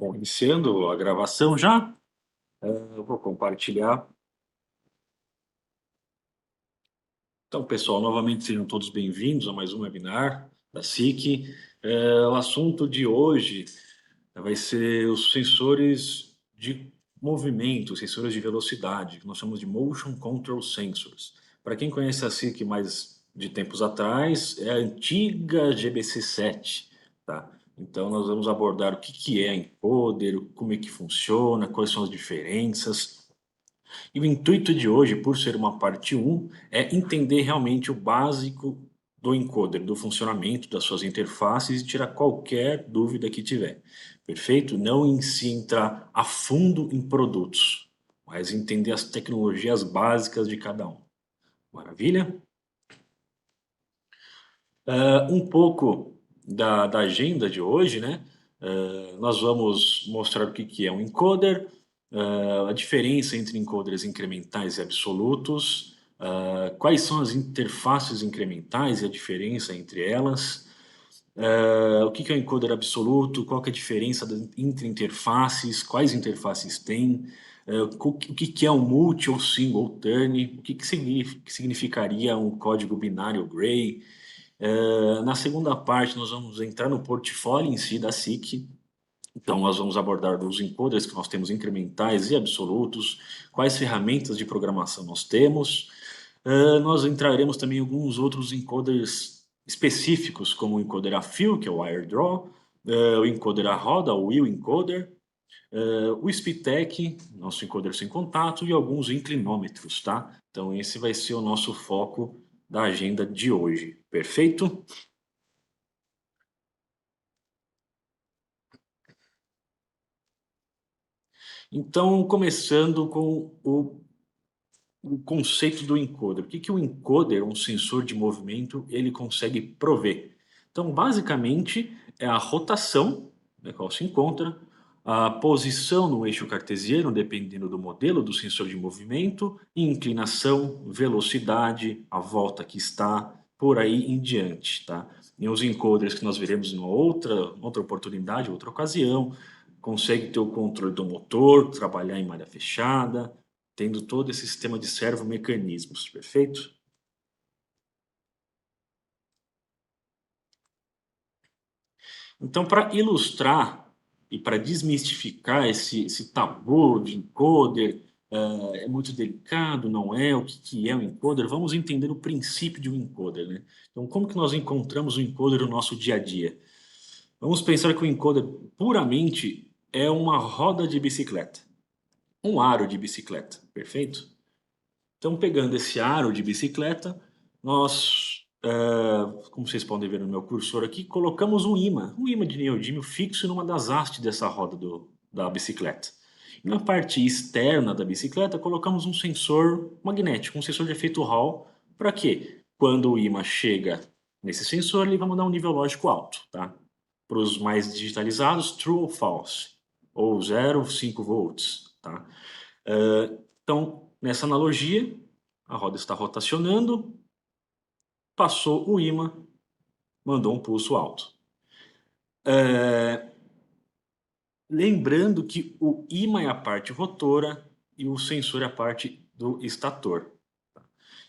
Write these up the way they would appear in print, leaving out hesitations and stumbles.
Bom, iniciando a gravação já, eu vou compartilhar. Então, pessoal, novamente sejam todos bem-vindos a mais um webinar da SIC. O assunto de hoje vai ser os sensores de movimento, sensores de velocidade, que nós chamamos de Motion Control Sensors. Para quem conhece a SIC mais de tempos atrás, é a antiga GBC7, tá? Então, nós vamos abordar o que é encoder, como é que funciona, quais são as diferenças. E o intuito de hoje, por ser uma parte um, é entender realmente o básico do encoder, do funcionamento das suas interfaces e tirar qualquer dúvida que tiver. Perfeito? Não em si entrar a fundo em produtos, mas entender as tecnologias básicas de cada um. Maravilha? Um pouco da agenda de hoje, né? Nós vamos mostrar o que é um encoder, a diferença entre encoders incrementais e absolutos, quais são as interfaces incrementais e a diferença entre elas, o que é um encoder absoluto, qual que é a diferença entre interfaces, quais interfaces tem, o que é um multi ou single turn, o que significaria um código binário gray. Na segunda parte, nós vamos entrar no portfólio em si da SIC. Então, nós vamos abordar os encoders que nós temos incrementais e absolutos, quais ferramentas de programação nós temos. Nós entraremos também em alguns outros encoders específicos, como o encoder a fio, que é o wire draw, o encoder a roda, o wheel encoder, o SpeedTech, nosso encoder sem contato, e alguns inclinômetros, tá? Então, esse vai ser o nosso foco da agenda de hoje. Perfeito? Então, começando com o conceito do encoder. O que o encoder, um sensor de movimento, ele consegue prover? Então, basicamente, é a rotação na qual se encontra, a posição no eixo cartesiano, dependendo do modelo do sensor de movimento, inclinação, velocidade, a volta que está, por aí em diante, tá? E os encoders que nós veremos em outra oportunidade, outra ocasião, consegue ter o controle do motor, trabalhar em malha fechada, tendo todo esse sistema de servomecanismos, perfeito? Então, para ilustrar e para desmistificar esse tabu de encoder, é muito delicado, não é? O que é um encoder? Vamos entender o princípio de um encoder, né? Então, como que nós encontramos o encoder no nosso dia a dia? Vamos pensar que o encoder puramente é uma roda de bicicleta, um aro de bicicleta, perfeito? Então, pegando esse aro de bicicleta, nós, como vocês podem ver no meu cursor aqui, colocamos um imã de neodímio fixo numa das hastes dessa roda da bicicleta. E na parte externa da bicicleta, colocamos um sensor magnético, um sensor de efeito Hall, para quê? Quando o imã chega nesse sensor, ele vai mandar um nível lógico alto, tá? Para os mais digitalizados, true ou false, ou 0 ou 5 volts, tá? Então, nessa analogia, a roda está rotacionando, passou o ímã, mandou um pulso alto. Lembrando que o ímã é a parte rotora e o sensor é a parte do estator.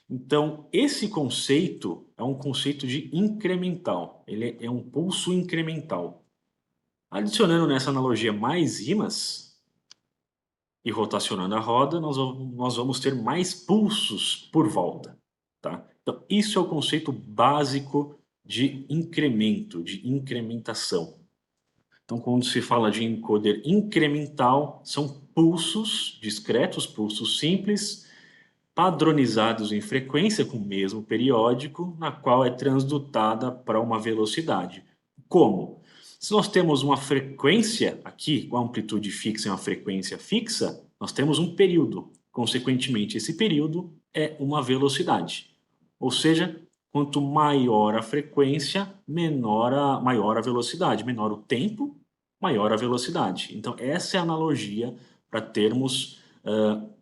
Então, esse conceito é um conceito de incremental. Ele é um pulso incremental. Adicionando nessa analogia mais ímãs e rotacionando a roda, nós vamos ter mais pulsos por volta. Tá? Então, isso é o conceito básico de incremento, de incrementação. Então, quando se fala de encoder incremental, são pulsos discretos, pulsos simples, padronizados em frequência com o mesmo periódico, na qual é transdutada para uma velocidade. Como? Se nós temos uma frequência aqui, com amplitude fixa e uma frequência fixa, nós temos um período. Consequentemente, esse período é uma velocidade. Ou seja, quanto maior a frequência, maior a velocidade. Menor o tempo, maior a velocidade. Então, essa é a analogia para termos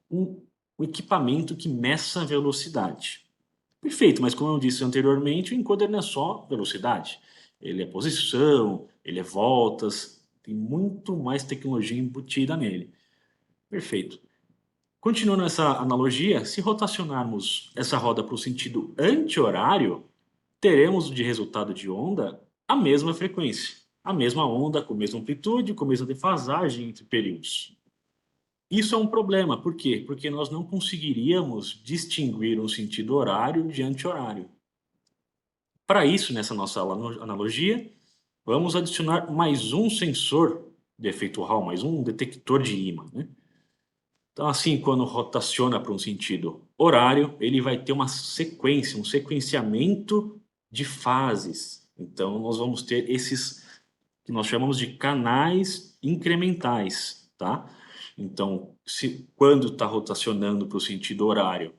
um equipamento que meça a velocidade. Perfeito, mas como eu disse anteriormente, o encoder não é só velocidade. Ele é posição, ele é voltas. Tem muito mais tecnologia embutida nele. Perfeito. Continuando essa analogia, se rotacionarmos essa roda para o sentido anti-horário, teremos de resultado de onda a mesma frequência. A mesma onda, com a mesma amplitude, com a mesma defasagem entre períodos. Isso é um problema, por quê? Porque nós não conseguiríamos distinguir um sentido horário de anti-horário. Para isso, nessa nossa analogia, vamos adicionar mais um sensor de efeito Hall, mais um detector de ímã, né? Então, assim, quando rotaciona para um sentido horário, ele vai ter uma sequência, um sequenciamento de fases. Então, nós vamos ter esses que nós chamamos de canais incrementais, tá? Então, se quando está rotacionando para o sentido horário,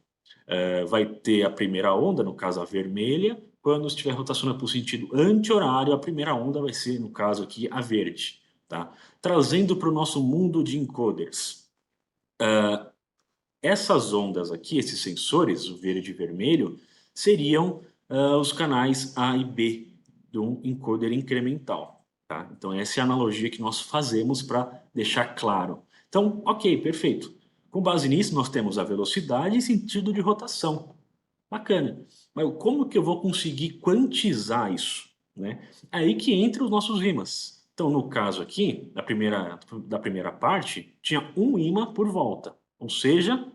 vai ter a primeira onda, no caso a vermelha. Quando estiver rotacionando para o sentido anti-horário, a primeira onda vai ser, no caso aqui, a verde, tá? Trazendo para o nosso mundo de encoders. Essas ondas aqui, esses sensores, o verde e vermelho, seriam os canais A e B de um encoder incremental. Tá? Então, essa é a analogia que nós fazemos para deixar claro. Então, ok, perfeito. Com base nisso, nós temos a velocidade e sentido de rotação. Bacana. Mas como que eu vou conseguir quantizar isso? Né? É aí que entra os nossos ímãs. Então, no caso aqui, da primeira parte, tinha um ímã por volta. Ou seja,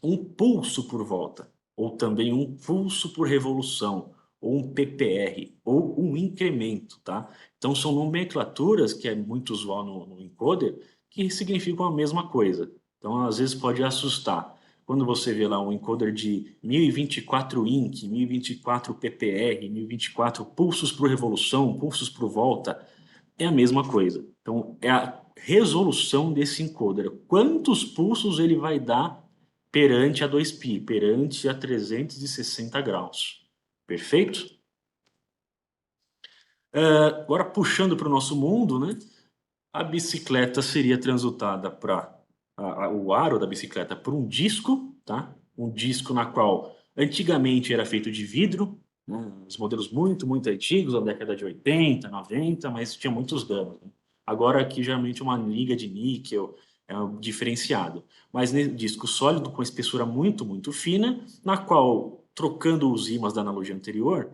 um pulso por volta, ou também um pulso por revolução, ou um PPR, ou um incremento, tá? Então são nomenclaturas que é muito usual no encoder, que significam a mesma coisa. Então às vezes pode assustar. Quando você vê lá um encoder de 1024 INC, 1024 PPR, 1024 pulsos por revolução, pulsos por volta, é a mesma coisa. Então é a resolução desse encoder. Quantos pulsos ele vai dar perante a 2π, perante a 360 graus. Perfeito? Agora, puxando para o nosso mundo, né? A bicicleta seria transutada para o aro da bicicleta por um disco, tá? Um disco na qual antigamente era feito de vidro, né? Os modelos muito antigos, da década de 80, 90, mas tinha muitos danos, né? Agora aqui geralmente uma liga de níquel é um diferenciado, mas disco sólido com espessura muito fina, na qual, trocando os ímãs da analogia anterior,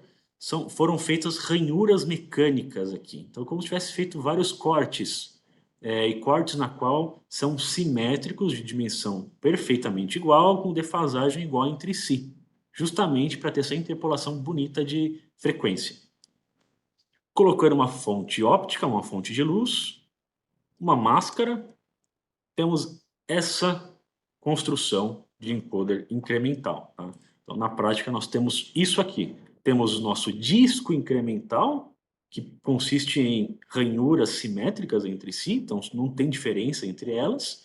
foram feitas ranhuras mecânicas aqui. Então, como se tivesse feito vários cortes e cortes na qual são simétricos de dimensão perfeitamente igual, com defasagem igual entre si, justamente para ter essa interpolação bonita de frequência. Colocando uma fonte óptica, uma fonte de luz, uma máscara, temos essa construção de encoder incremental. Tá? Então, na prática, nós temos isso aqui. Temos o nosso disco incremental, que consiste em ranhuras simétricas entre si, então não tem diferença entre elas.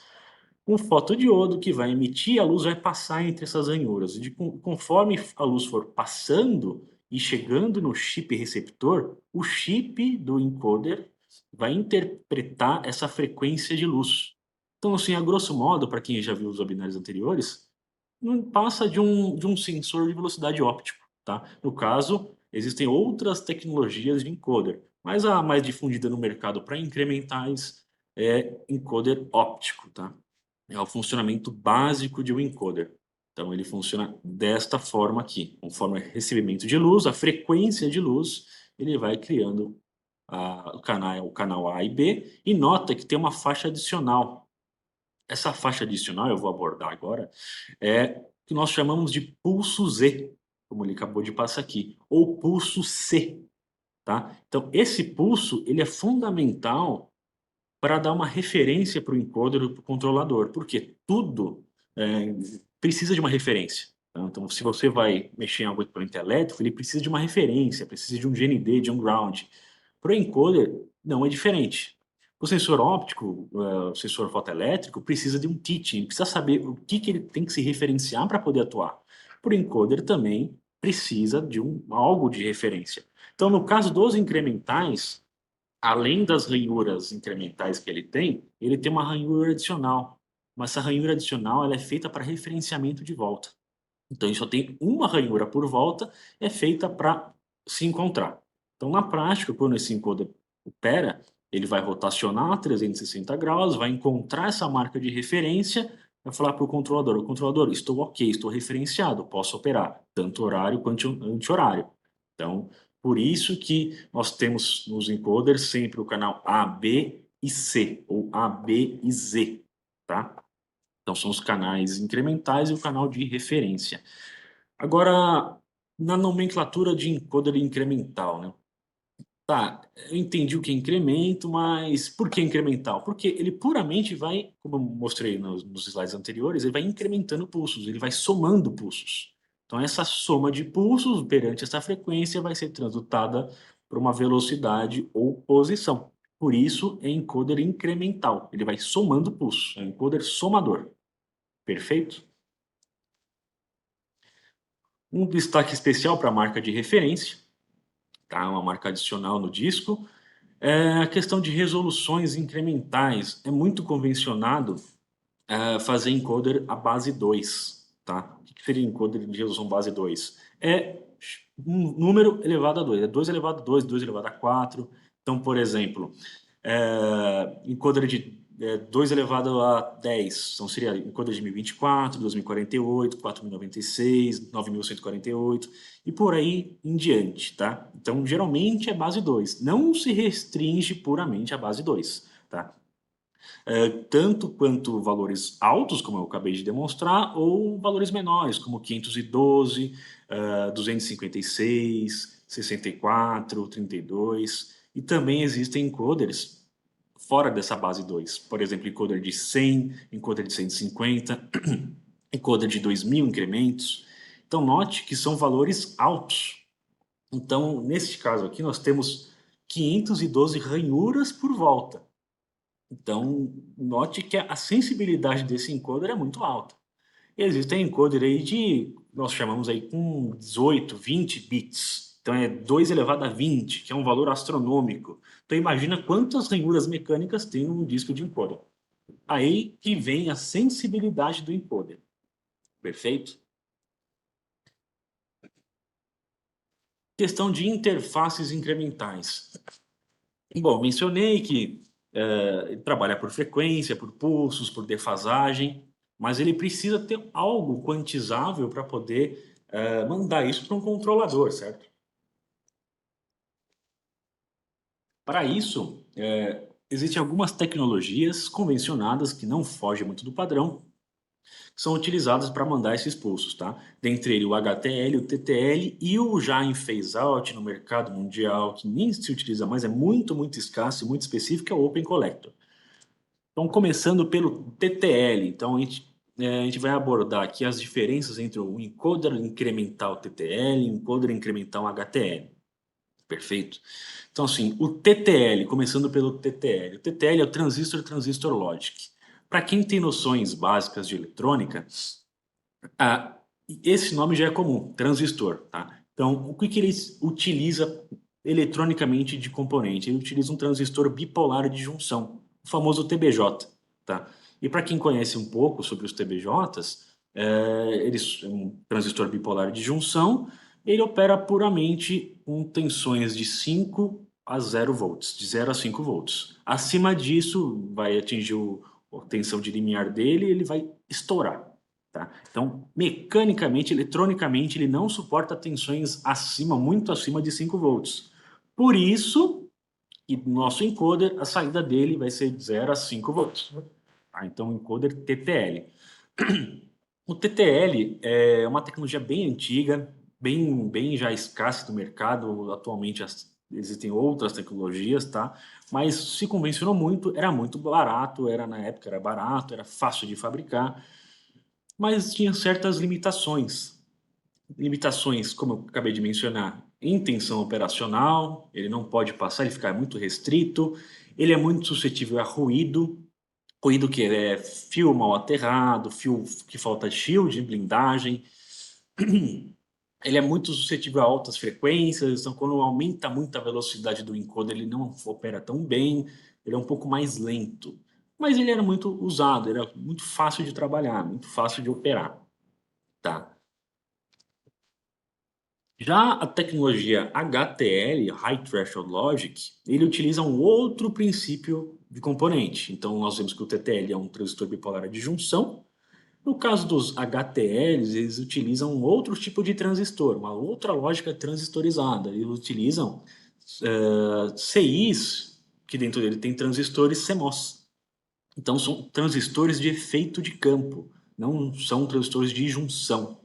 Um fotodiodo que vai emitir, a luz vai passar entre essas ranhuras. E conforme a luz for passando e chegando no chip receptor, o chip do encoder vai interpretar essa frequência de luz. Então, assim, a grosso modo, para quem já viu os webinários anteriores, não passa de um sensor de velocidade óptico, tá? No caso, existem outras tecnologias de encoder, mas a mais difundida no mercado para incrementais é encoder óptico, tá? É o funcionamento básico de um encoder. Então ele funciona desta forma aqui, conforme o recebimento de luz, a frequência de luz, ele vai criando o canal A e B, e nota que tem uma faixa adicional. Essa faixa adicional, eu vou abordar agora, é que nós chamamos de pulso Z, como ele acabou de passar aqui, ou pulso C, tá? Então esse pulso, ele é fundamental para dar uma referência para o encoder e para o controlador, porque tudo precisa de uma referência. Tá? Então, se você vai mexer em algum equipamento elétrico, ele precisa de uma referência, precisa de um GND, de um ground. Para o encoder, não é diferente. O sensor óptico, o sensor fotoelétrico, precisa de um teaching, precisa saber o que ele tem que se referenciar para poder atuar. Para o encoder também precisa de algo de referência. Então, no caso dos incrementais, além das ranhuras incrementais que ele tem uma ranhura adicional. Mas essa ranhura adicional ela é feita para referenciamento de volta. Então, ele só tem uma ranhura por volta, é feita para se encontrar. Então, na prática, quando esse encoder opera, Ele vai rotacionar a 360 graus, vai encontrar essa marca de referência, vai falar para o controlador, estou ok, estou referenciado, posso operar, tanto horário quanto anti-horário. Então, por isso que nós temos nos encoders sempre o canal A, B e C, ou A, B e Z, tá? Então, são os canais incrementais e o canal de referência. Agora, na nomenclatura de encoder incremental, né? Tá, eu entendi o que é incremento, mas por que incremental? Porque ele puramente vai, como eu mostrei nos slides anteriores, ele vai incrementando pulsos, ele vai somando pulsos. Então, essa soma de pulsos perante essa frequência vai ser transdutada por uma velocidade ou posição. Por isso, é encoder incremental. Ele vai somando pulsos, é um encoder somador. Perfeito? Um destaque especial para a marca de referência, tá? Uma marca adicional no disco. É a questão de resoluções incrementais. É muito convencionado fazer encoder a base 2, tá? O que seria encoder de resolução base 2? É um número elevado a 2, é 2 elevado a 2, 2 elevado a 4. Então, por exemplo, encoder de 2 elevado a 10, então seria encoder de 1024, 2048, 4096, 9148 e por aí em diante, tá? Então, geralmente é base 2, não se restringe puramente à base 2, tá? Tanto quanto valores altos, como eu acabei de demonstrar, ou valores menores, como 512, 256, 64, 32. E também existem encoders fora dessa base 2. Por exemplo, encoder de 100, encoder de 150, encoder de 2000 incrementos. Então, note que são valores altos. Então, neste caso aqui, nós temos 512 ranhuras por volta. Então, note que a sensibilidade desse encoder é muito alta. Existem encoder aí de, nós chamamos aí com 18, 20 bits. Então é 2 elevado a 20, que é um valor astronômico. Então imagina quantas ranhuras mecânicas tem um disco de encoder. Aí que vem a sensibilidade do encoder. Perfeito? Questão de interfaces incrementais. Bom, mencionei que ele trabalha por frequência, por pulsos, por defasagem, mas ele precisa ter algo quantizável para poder mandar isso para um controlador, certo? Para isso, existem algumas tecnologias convencionadas que não fogem muito do padrão, que são utilizadas para mandar esses pulsos, tá? Dentre eles o HTL, o TTL e o já em phase out no mercado mundial, que nem se utiliza mais, é muito, muito escasso e muito específico, é o Open Collector. Então, começando pelo TTL, então a gente vai abordar aqui as diferenças entre o encoder incremental TTL e o encoder incremental HTL. Perfeito? Então, assim, o TTL, começando pelo TTL. O TTL é o Transistor Logic. Para quem tem noções básicas de eletrônica, ah, esse nome já é comum, transistor, tá? Então, o que que ele utiliza eletronicamente de componente? Ele utiliza um transistor bipolar de junção, o famoso TBJ, tá? E para quem conhece um pouco sobre os TBJs, eles é um transistor bipolar de junção, ele opera puramente com tensões de 5 a 0 volts, de 0 a 5 volts. Acima disso, vai atingir a tensão de limiar dele e ele vai estourar. Tá? Então, mecanicamente, eletronicamente, ele não suporta tensões acima, muito acima de 5 volts. Por isso, que no nosso encoder, a saída dele vai ser de 0 a 5 volts. Tá? Então, encoder TTL. O TTL é uma tecnologia bem antiga, bem já escassa no mercado. Atualmente existem outras tecnologias, tá? Mas se convencionou muito, era muito barato, era na época era barato, era fácil de fabricar, mas tinha certas limitações. Limitações, como eu acabei de mencionar, em tensão operacional, ele não pode passar, ele fica muito restrito, ele é muito suscetível a ruído, ruído que é fio mal aterrado, fio que falta shield, blindagem. Ele é muito suscetível a altas frequências, então quando aumenta muito a velocidade do encoder, ele não opera tão bem, ele é um pouco mais lento. Mas ele era muito usado, era muito fácil de trabalhar, muito fácil de operar, tá? Já a tecnologia HTL, High Threshold Logic, ele utiliza um outro princípio de componente. Então, nós vemos que o TTL é um transistor bipolar de junção. No caso dos HTLs, eles utilizam um outro tipo de transistor, uma outra lógica transistorizada. Eles utilizam CIs, que dentro dele tem transistores CMOS. Então, são transistores de efeito de campo, não são transistores de junção.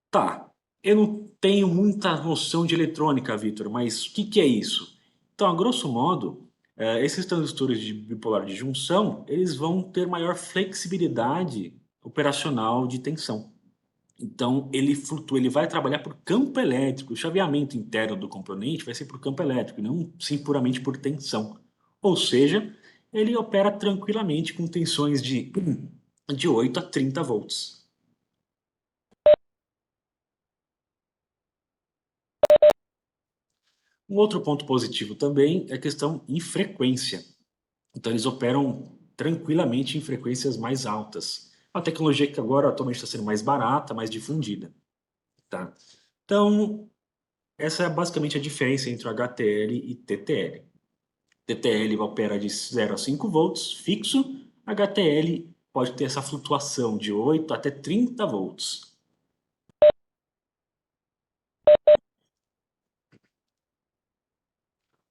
Tá, eu não tenho muita noção de eletrônica, Vitor, mas o que, que é isso? Então, a grosso modo, esses transistores de bipolar de junção, eles vão ter maior flexibilidade operacional de tensão. Então, ele flutua, ele vai trabalhar por campo elétrico. O chaveamento interno do componente vai ser por campo elétrico, não sim puramente por tensão. Ou seja, ele opera tranquilamente com tensões de 8 a 30 volts. Um outro ponto positivo também é a questão em frequência. Então, eles operam tranquilamente em frequências mais altas. Uma tecnologia que agora atualmente está sendo mais barata, mais difundida. Tá? Então, essa é basicamente a diferença entre o HTL e TTL. TTL opera de 0 a 5 volts fixo, HTL pode ter essa flutuação de 8 até 30 volts.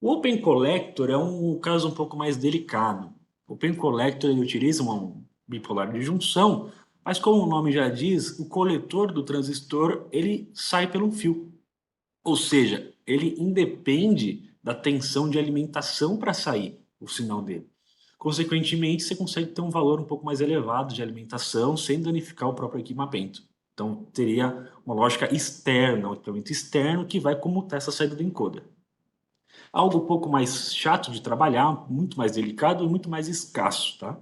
O Open Collector é um caso um pouco mais delicado. O Open Collector ele utiliza um bipolar de junção, mas como o nome já diz, o coletor do transistor ele sai pelo fio. Ou seja, ele independe da tensão de alimentação para sair o sinal dele. Consequentemente, você consegue ter um valor um pouco mais elevado de alimentação sem danificar o próprio equipamento. Então, teria uma lógica externa, um equipamento externo que vai comutar essa saída do encoder. Algo um pouco mais chato de trabalhar, muito mais delicado e muito mais escasso, tá?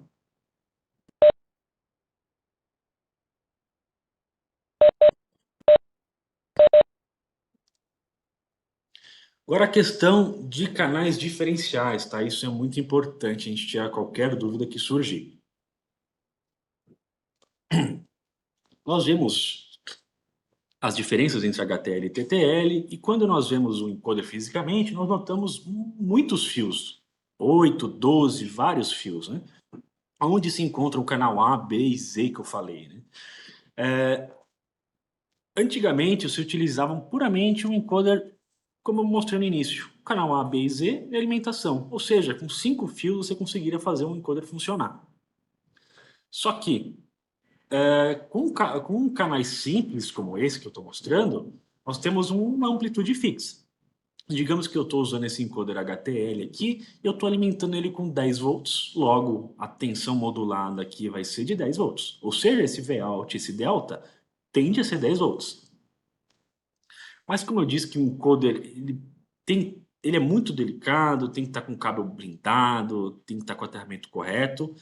Agora a questão de canais diferenciais, tá? Isso é muito importante, a gente tirar qualquer dúvida que surgir. Nós vemos as diferenças entre HTL e TTL, e quando nós vemos o encoder fisicamente, nós notamos muitos fios, 8, 12, vários fios, né? Onde se encontra o canal A, B e Z que eu falei, né? Antigamente se utilizavam puramente um encoder, como eu mostrei no início, o canal A, B e Z e alimentação, ou seja, com 5 fios você conseguiria fazer um encoder funcionar. Só que com canais simples como esse que eu estou mostrando, nós temos uma amplitude fixa. Digamos que eu estou usando esse encoder HTL aqui, eu estou alimentando ele com 10 volts, logo a tensão modulada aqui vai ser de 10 volts. Ou seja, esse Vout, esse delta, tende a ser 10 volts. Mas como eu disse que o encoder ele é muito delicado, tem que estar com o cabo blindado, tem que estar com o aterramento correto.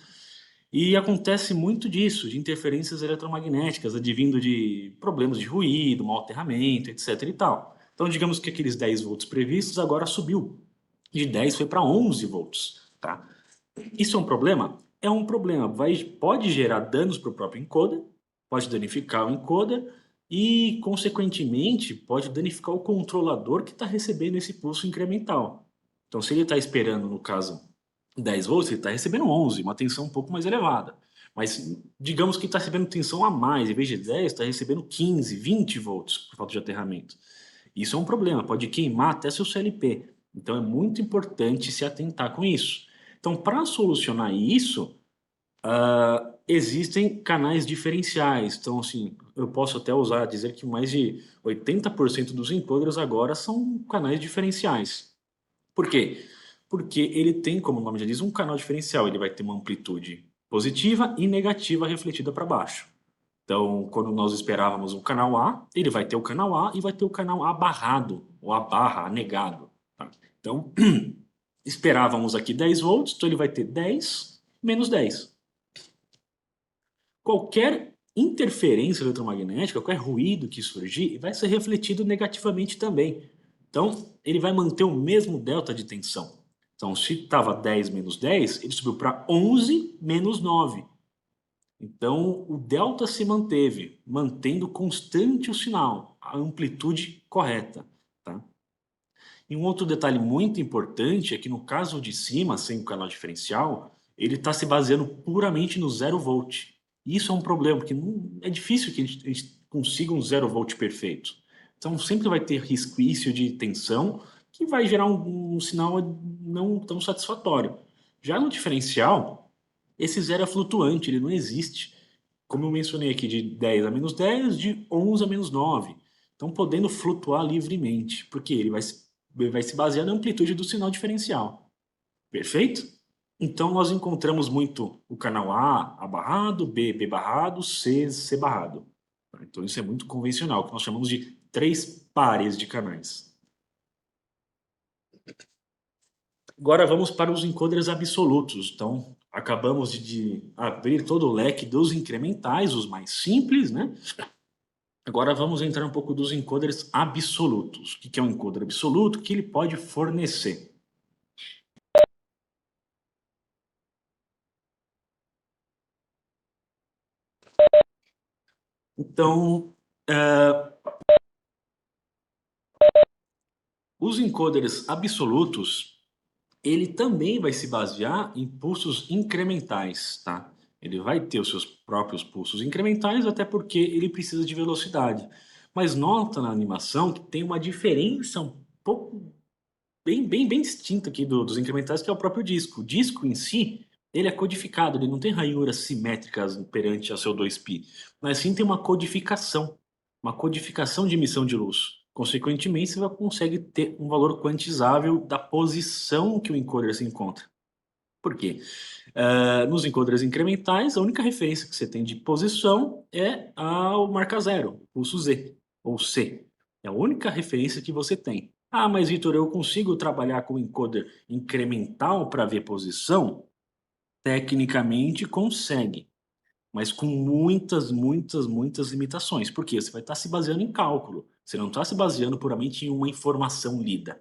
E acontece muito disso, de interferências eletromagnéticas, advindo de problemas de ruído, mau aterramento, etc e tal. Então, digamos que aqueles 10 volts previstos agora subiu. De 10 foi para 11 volts, tá? Isso é um problema? É um problema. Pode gerar danos para o próprio encoder, pode danificar o encoder e, consequentemente, pode danificar o controlador que está recebendo esse pulso incremental. Então, se ele está esperando, no caso, 10 volts, ele está recebendo 11, uma tensão um pouco mais elevada. Mas digamos que está recebendo tensão a mais, em vez de 10, está recebendo 15, 20 volts por falta de aterramento. Isso é um problema, pode queimar até seu CLP. Então é muito importante se atentar com isso. Então, para solucionar isso, existem canais diferenciais. Então, assim, eu posso até usar, dizer que mais de 80% dos encoders agora são canais diferenciais. Por quê? Porque ele tem, como o nome já diz, um canal diferencial. Ele vai ter uma amplitude positiva e negativa refletida para baixo. Então, quando nós esperávamos um canal A, ele vai ter o canal A e vai ter o canal A barrado, ou A barra, A negado. Tá? Então, esperávamos aqui 10 volts, então ele vai ter 10 menos 10. Qualquer interferência eletromagnética, qualquer ruído que surgir, vai ser refletido negativamente também. Então, ele vai manter o mesmo delta de tensão. Então, se estava 10 menos 10, ele subiu para 11 menos 9. Então, o delta se manteve, mantendo constante o sinal, a amplitude correta, tá? E um outro detalhe muito importante é que no caso de cima, sem o canal diferencial, ele está se baseando puramente no 0 volt. Isso é um problema, porque é difícil que a gente consiga um 0 volt perfeito. Então sempre vai ter resquício de tensão que vai gerar um sinal não tão satisfatório. Já no diferencial, esse zero é flutuante, ele não existe. Como eu mencionei aqui, de 10 a -10, de 11 a -9. Então, podendo flutuar livremente, porque ele vai se basear na amplitude do sinal diferencial. Perfeito? Então, nós encontramos muito o canal A barrado, B barrado, C barrado. Então, isso é muito convencional, que nós chamamos de três pares de canais. Agora vamos para os encoders absolutos. Então, acabamos de abrir todo o leque dos incrementais, os mais simples, né? Agora vamos entrar um pouco dos encoders absolutos. O que é um encoder absoluto? O que ele pode fornecer? Então, os encoders absolutos, ele também vai se basear em pulsos incrementais, tá? Ele vai ter os seus próprios pulsos incrementais, até porque ele precisa de velocidade. Mas nota na animação que tem uma diferença um pouco bem distinta aqui dos incrementais, que é o próprio disco. O disco em si, ele é codificado, ele não tem ranhuras simétricas perante a seu 2π, mas sim tem uma codificação de emissão de luz. Consequentemente, você consegue ter um valor quantizável da posição que o encoder se encontra. Por quê? Nos encoders incrementais, a única referência que você tem de posição é o marca zero, o pulso Z, ou C. É a única referência que você tem. Ah, mas Vitor, eu consigo trabalhar com encoder incremental para ver posição? Tecnicamente consegue, mas com muitas limitações. Por quê? Você vai estar se baseando em cálculo. Você não está se baseando puramente em uma informação lida.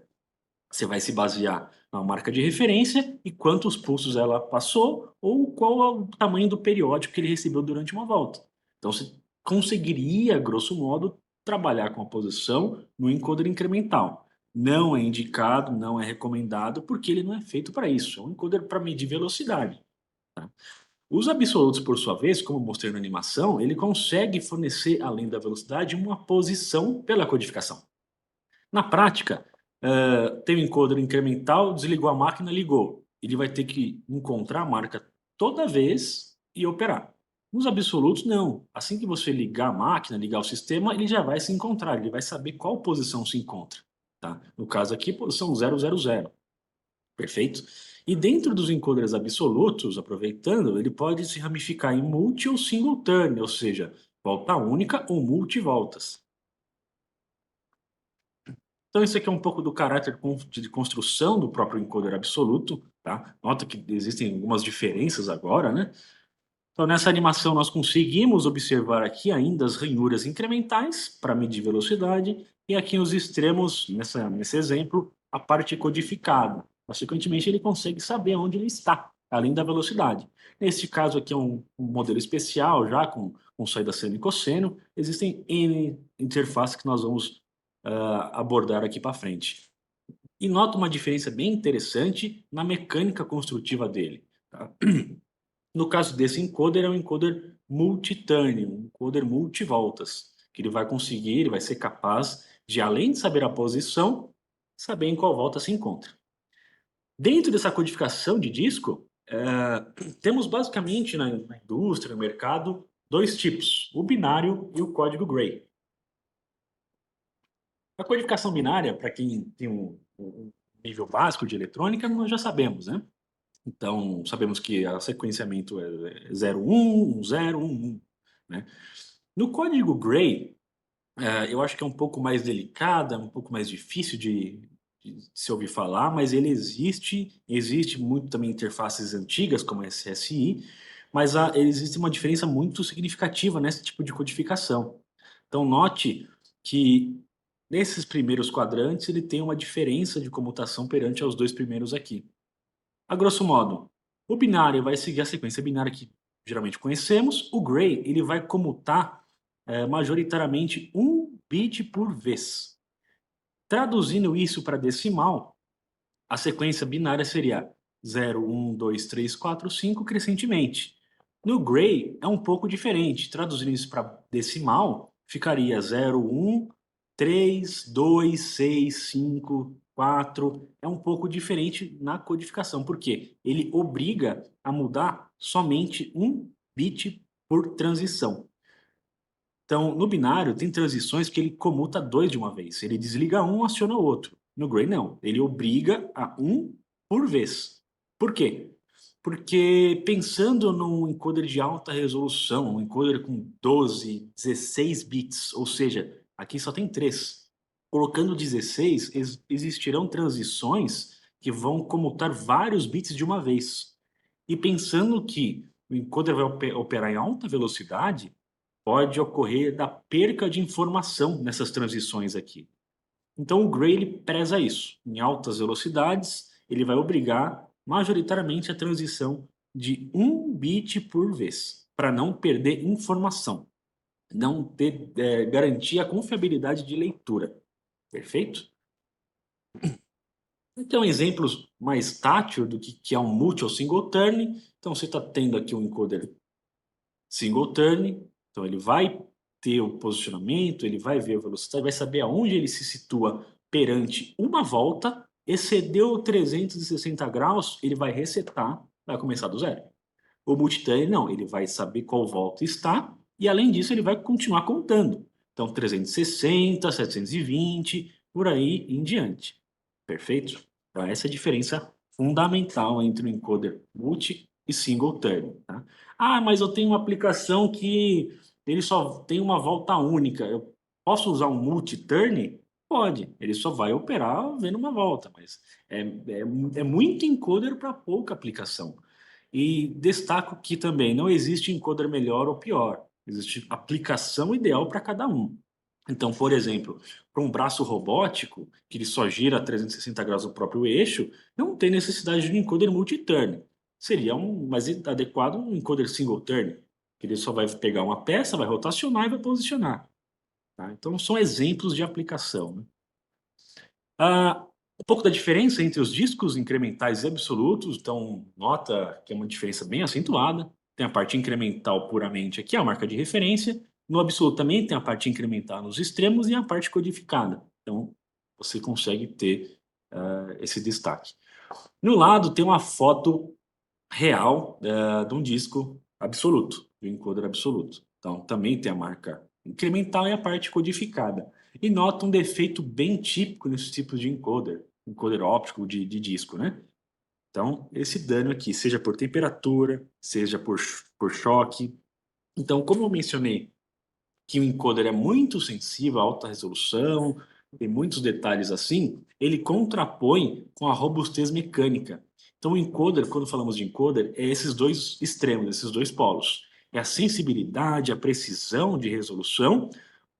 Você vai se basear na marca de referência e quantos pulsos ela passou ou qual é o tamanho do periódico que ele recebeu durante uma volta. Então você conseguiria, grosso modo, trabalhar com a posição no encoder incremental. Não é indicado, não é recomendado, porque ele não é feito para isso. É um encoder para medir velocidade. Tá? Os absolutos, por sua vez, como mostrei na animação, ele consegue fornecer, além da velocidade, uma posição pela codificação. Na prática, tem o encoder incremental, desligou a máquina, ligou. Ele vai ter que encontrar a marca toda vez e operar. Nos absolutos, não. Assim que você ligar a máquina, ligar o sistema, ele já vai se encontrar, ele vai saber qual posição se encontra. Tá? No caso aqui, posição 000. Perfeito? E dentro dos encoders absolutos, aproveitando, ele pode se ramificar em multi ou simultâneo, ou seja, volta única ou multivoltas. Então, isso aqui é um pouco do caráter de construção do próprio encoder absoluto, tá? Nota que existem algumas diferenças agora, né? Então, nessa animação, nós conseguimos observar aqui ainda as ranhuras incrementais para medir velocidade, e aqui nos extremos, nesse exemplo, a parte codificada. Consequentemente, ele consegue saber onde ele está, além da velocidade. Neste caso aqui é um modelo especial, já com saída seno e cosseno. Existem N interfaces que nós vamos abordar aqui para frente. E nota uma diferença bem interessante na mecânica construtiva dele. Tá? No caso desse encoder, é um encoder multitâneo, um encoder multivoltas, que ele vai ser capaz de, além de saber a posição, saber em qual volta se encontra. Dentro dessa codificação de disco, temos basicamente na indústria, no mercado, dois tipos, o binário e o código Gray. A codificação binária, para quem tem um nível básico de eletrônica, nós já sabemos, né? Então, sabemos que o sequenciamento é 01, 10, 11, né? No código Gray, eu acho que é um pouco mais delicada, um pouco mais difícil de se ouvir falar, mas ele existe muito também interfaces antigas, como a SSI, mas existe uma diferença muito significativa nesse tipo de codificação. Então, note que nesses primeiros quadrantes ele tem uma diferença de comutação perante aos dois primeiros aqui. A grosso modo, o binário vai seguir a sequência binária aqui. geralmente conhecemos, o Gray ele vai comutar majoritariamente 1 bit por vez. Traduzindo isso para decimal, a sequência binária seria 0, 1, 2, 3, 4, 5 crescentemente. No Gray é um pouco diferente. Traduzindo isso para decimal, ficaria 0, 1, 3, 2, 6, 5, 4. É um pouco diferente na codificação, porque ele obriga a mudar somente 1 bit por transição. Então, no binário, tem transições que ele comuta 2 de uma vez. Ele desliga um, aciona o outro. No Gray, não. Ele obriga a um por vez. Por quê? Porque pensando num encoder de alta resolução, um encoder com 12, 16 bits, ou seja, aqui só tem 3. Colocando 16, existirão transições que vão comutar vários bits de uma vez. E pensando que o encoder vai operar em alta velocidade, pode ocorrer da perca de informação nessas transições aqui. Então o Gray ele preza isso. Em altas velocidades, ele vai obrigar majoritariamente a transição de 1 bit por vez, para não perder informação, não ter garantir a confiabilidade de leitura. Perfeito? Então, exemplos mais tátil do que é um multi ou single turn. Então, você está tendo aqui um encoder single turn, então ele vai ter o posicionamento, ele vai ver a velocidade, vai saber aonde ele se situa perante uma volta, excedeu 360 graus, ele vai resetar, vai começar do zero. O multiturn não, ele vai saber qual volta está e além disso ele vai continuar contando. Então 360, 720, por aí em diante. Perfeito? Então essa é a diferença fundamental entre o encoder multi e single turn. Tá? Ah, mas eu tenho uma aplicação que ele só tem uma volta única. Eu posso usar um multi-turn? Pode, ele só vai operar vendo uma volta, mas é muito encoder para pouca aplicação. E destaco que também não existe encoder melhor ou pior, existe aplicação ideal para cada um. Então, por exemplo, para um braço robótico, que ele só gira a 360 graus no próprio eixo, não tem necessidade de um encoder multi-turn. Seria mais adequado um encoder single turn, que ele só vai pegar uma peça, vai rotacionar e vai posicionar. Tá? Então, são exemplos de aplicação. Né? Um pouco da diferença entre os discos incrementais e absolutos, então nota que é uma diferença bem acentuada. Tem a parte incremental puramente aqui, a marca de referência. No absoluto também tem a parte incremental nos extremos e a parte codificada. Então você consegue ter esse destaque. No lado tem uma foto real de um disco absoluto, de um encoder absoluto. Então, também tem a marca incremental e a parte codificada. E nota um defeito bem típico nesses tipos de encoder óptico de disco, né? Então, esse dano aqui, seja por temperatura, seja por choque. Então, como eu mencionei que o encoder é muito sensível a alta resolução, tem muitos detalhes assim, ele contrapõe com a robustez mecânica. Então, o encoder, quando falamos de encoder, é esses dois extremos, esses dois polos. É a sensibilidade, a precisão de resolução,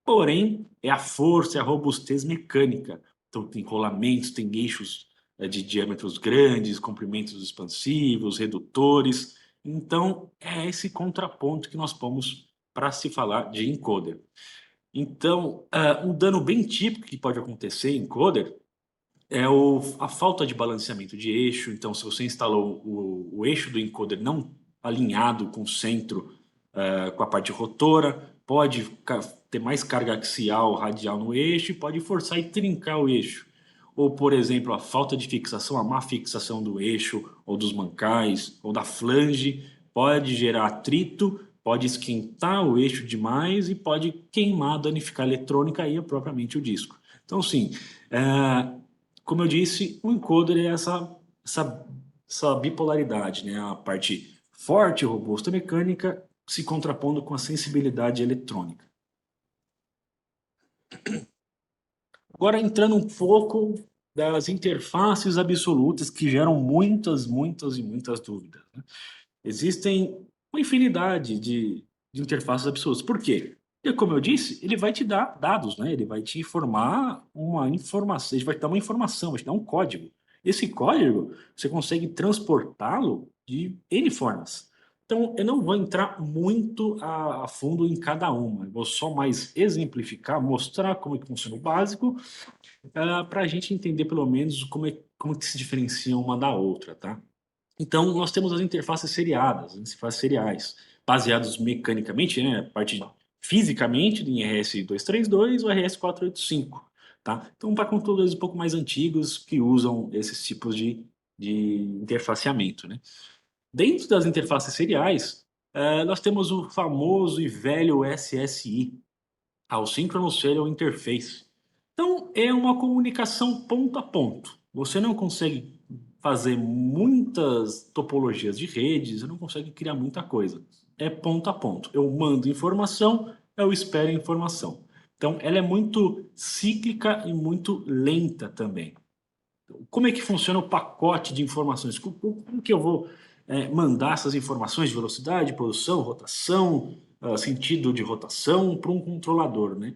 porém, é a força, é a robustez mecânica. Então, tem rolamentos, tem eixos de diâmetros grandes, comprimentos expansivos, redutores. Então, é esse contraponto que nós pomos para se falar de encoder. Então, um dano bem típico que pode acontecer em encoder é a falta de balanceamento de eixo. Então, se você instalou o eixo do encoder não alinhado com o centro, com a parte rotora, pode ter mais carga axial, radial no eixo e pode forçar e trincar o eixo. Ou, por exemplo, a falta de fixação, a má fixação do eixo, ou dos mancais, ou da flange, pode gerar atrito, pode esquentar o eixo demais e pode queimar, danificar a eletrônica e propriamente o disco. Então, sim, como eu disse, o encoder é essa bipolaridade, né? A parte forte e robusta mecânica se contrapondo com a sensibilidade eletrônica. Agora entrando um pouco das interfaces absolutas que geram muitas, muitas e muitas dúvidas. Né? Existem uma infinidade de interfaces absolutas. Por quê? Porque, como eu disse, ele vai te dar dados, né? Ele vai te informar uma informação, ele vai te dar uma informação, vai te dar um código. Esse código, você consegue transportá-lo de N formas. Então, eu não vou entrar muito a fundo em cada uma, eu vou só mais exemplificar, mostrar como é que funciona o básico, para a gente entender pelo menos como é que se diferencia uma da outra, tá? Então, nós temos as interfaces seriadas, as interfaces seriais, baseados mecanicamente, né, a parte fisicamente em RS-232 ou RS-485, tá? Então, para computadores um pouco mais antigos que usam esses tipos de interfaceamento, né? Dentro das interfaces seriais, nós temos o famoso e velho SSI, ao Synchronous Serial Interface. Então, é uma comunicação ponto a ponto. Você não consegue fazer muitas topologias de redes, você não consegue criar muita coisa. É ponto a ponto. Eu mando informação, eu espero informação. Então, ela é muito cíclica e muito lenta também. Como é que funciona o pacote de informações? Como que eu vou mandar essas informações de velocidade, posição, rotação, sentido de rotação para um controlador, né?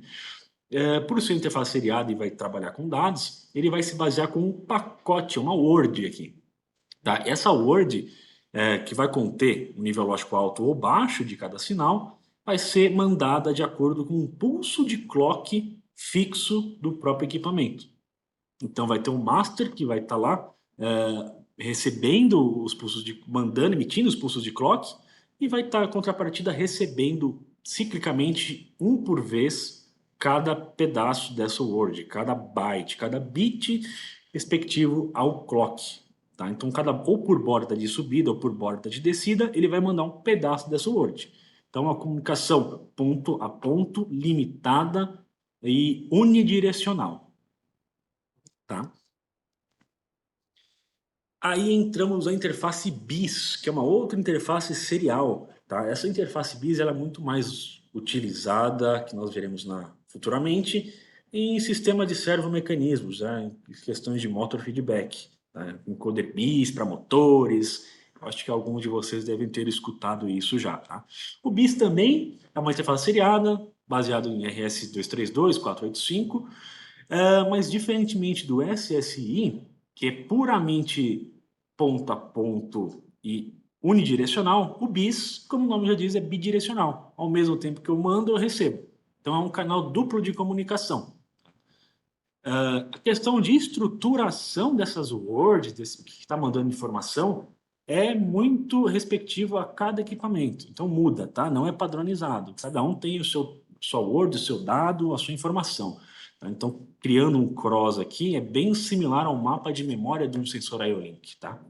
Por ser interface seriada e vai trabalhar com dados, ele vai se basear com um pacote, uma word aqui. Tá? Essa word, que vai conter um nível lógico alto ou baixo de cada sinal, vai ser mandada de acordo com um pulso de clock fixo do próprio equipamento. Então vai ter um master que vai estar lá recebendo os pulsos de, mandando, emitindo os pulsos de clock, e vai estar a contrapartida recebendo ciclicamente um por vez cada pedaço dessa word, cada byte, cada bit respectivo ao clock. Tá? Então, ou por borda de subida ou por borda de descida, ele vai mandar um pedaço dessa word. Então, uma comunicação ponto a ponto, limitada e unidirecional. Tá? Aí entramos na interface BIS, que é uma outra interface serial. Tá? Essa interface BIS ela é muito mais utilizada, que nós veremos futuramente, em sistema de servomecanismos, né? Em questões de motor feedback. Tá? Encoder BIS para motores. Eu acho que alguns de vocês devem ter escutado isso já. Tá? O BIS também é uma interface seriada, baseado em RS-232, 485, mas diferentemente do SSI, que é puramente ponto a ponto e unidirecional, o BIS, como o nome já diz, é bidirecional. Ao mesmo tempo que eu mando, eu recebo. Então é um canal duplo de comunicação. A questão de estruturação dessas words, que está mandando informação, é muito respectivo a cada equipamento. Então muda, tá? Não é padronizado. Cada um tem o seu sua word, o seu dado, a sua informação. Tá? Então, criando um cross aqui é bem similar ao mapa de memória de um sensor IO-Link, tá?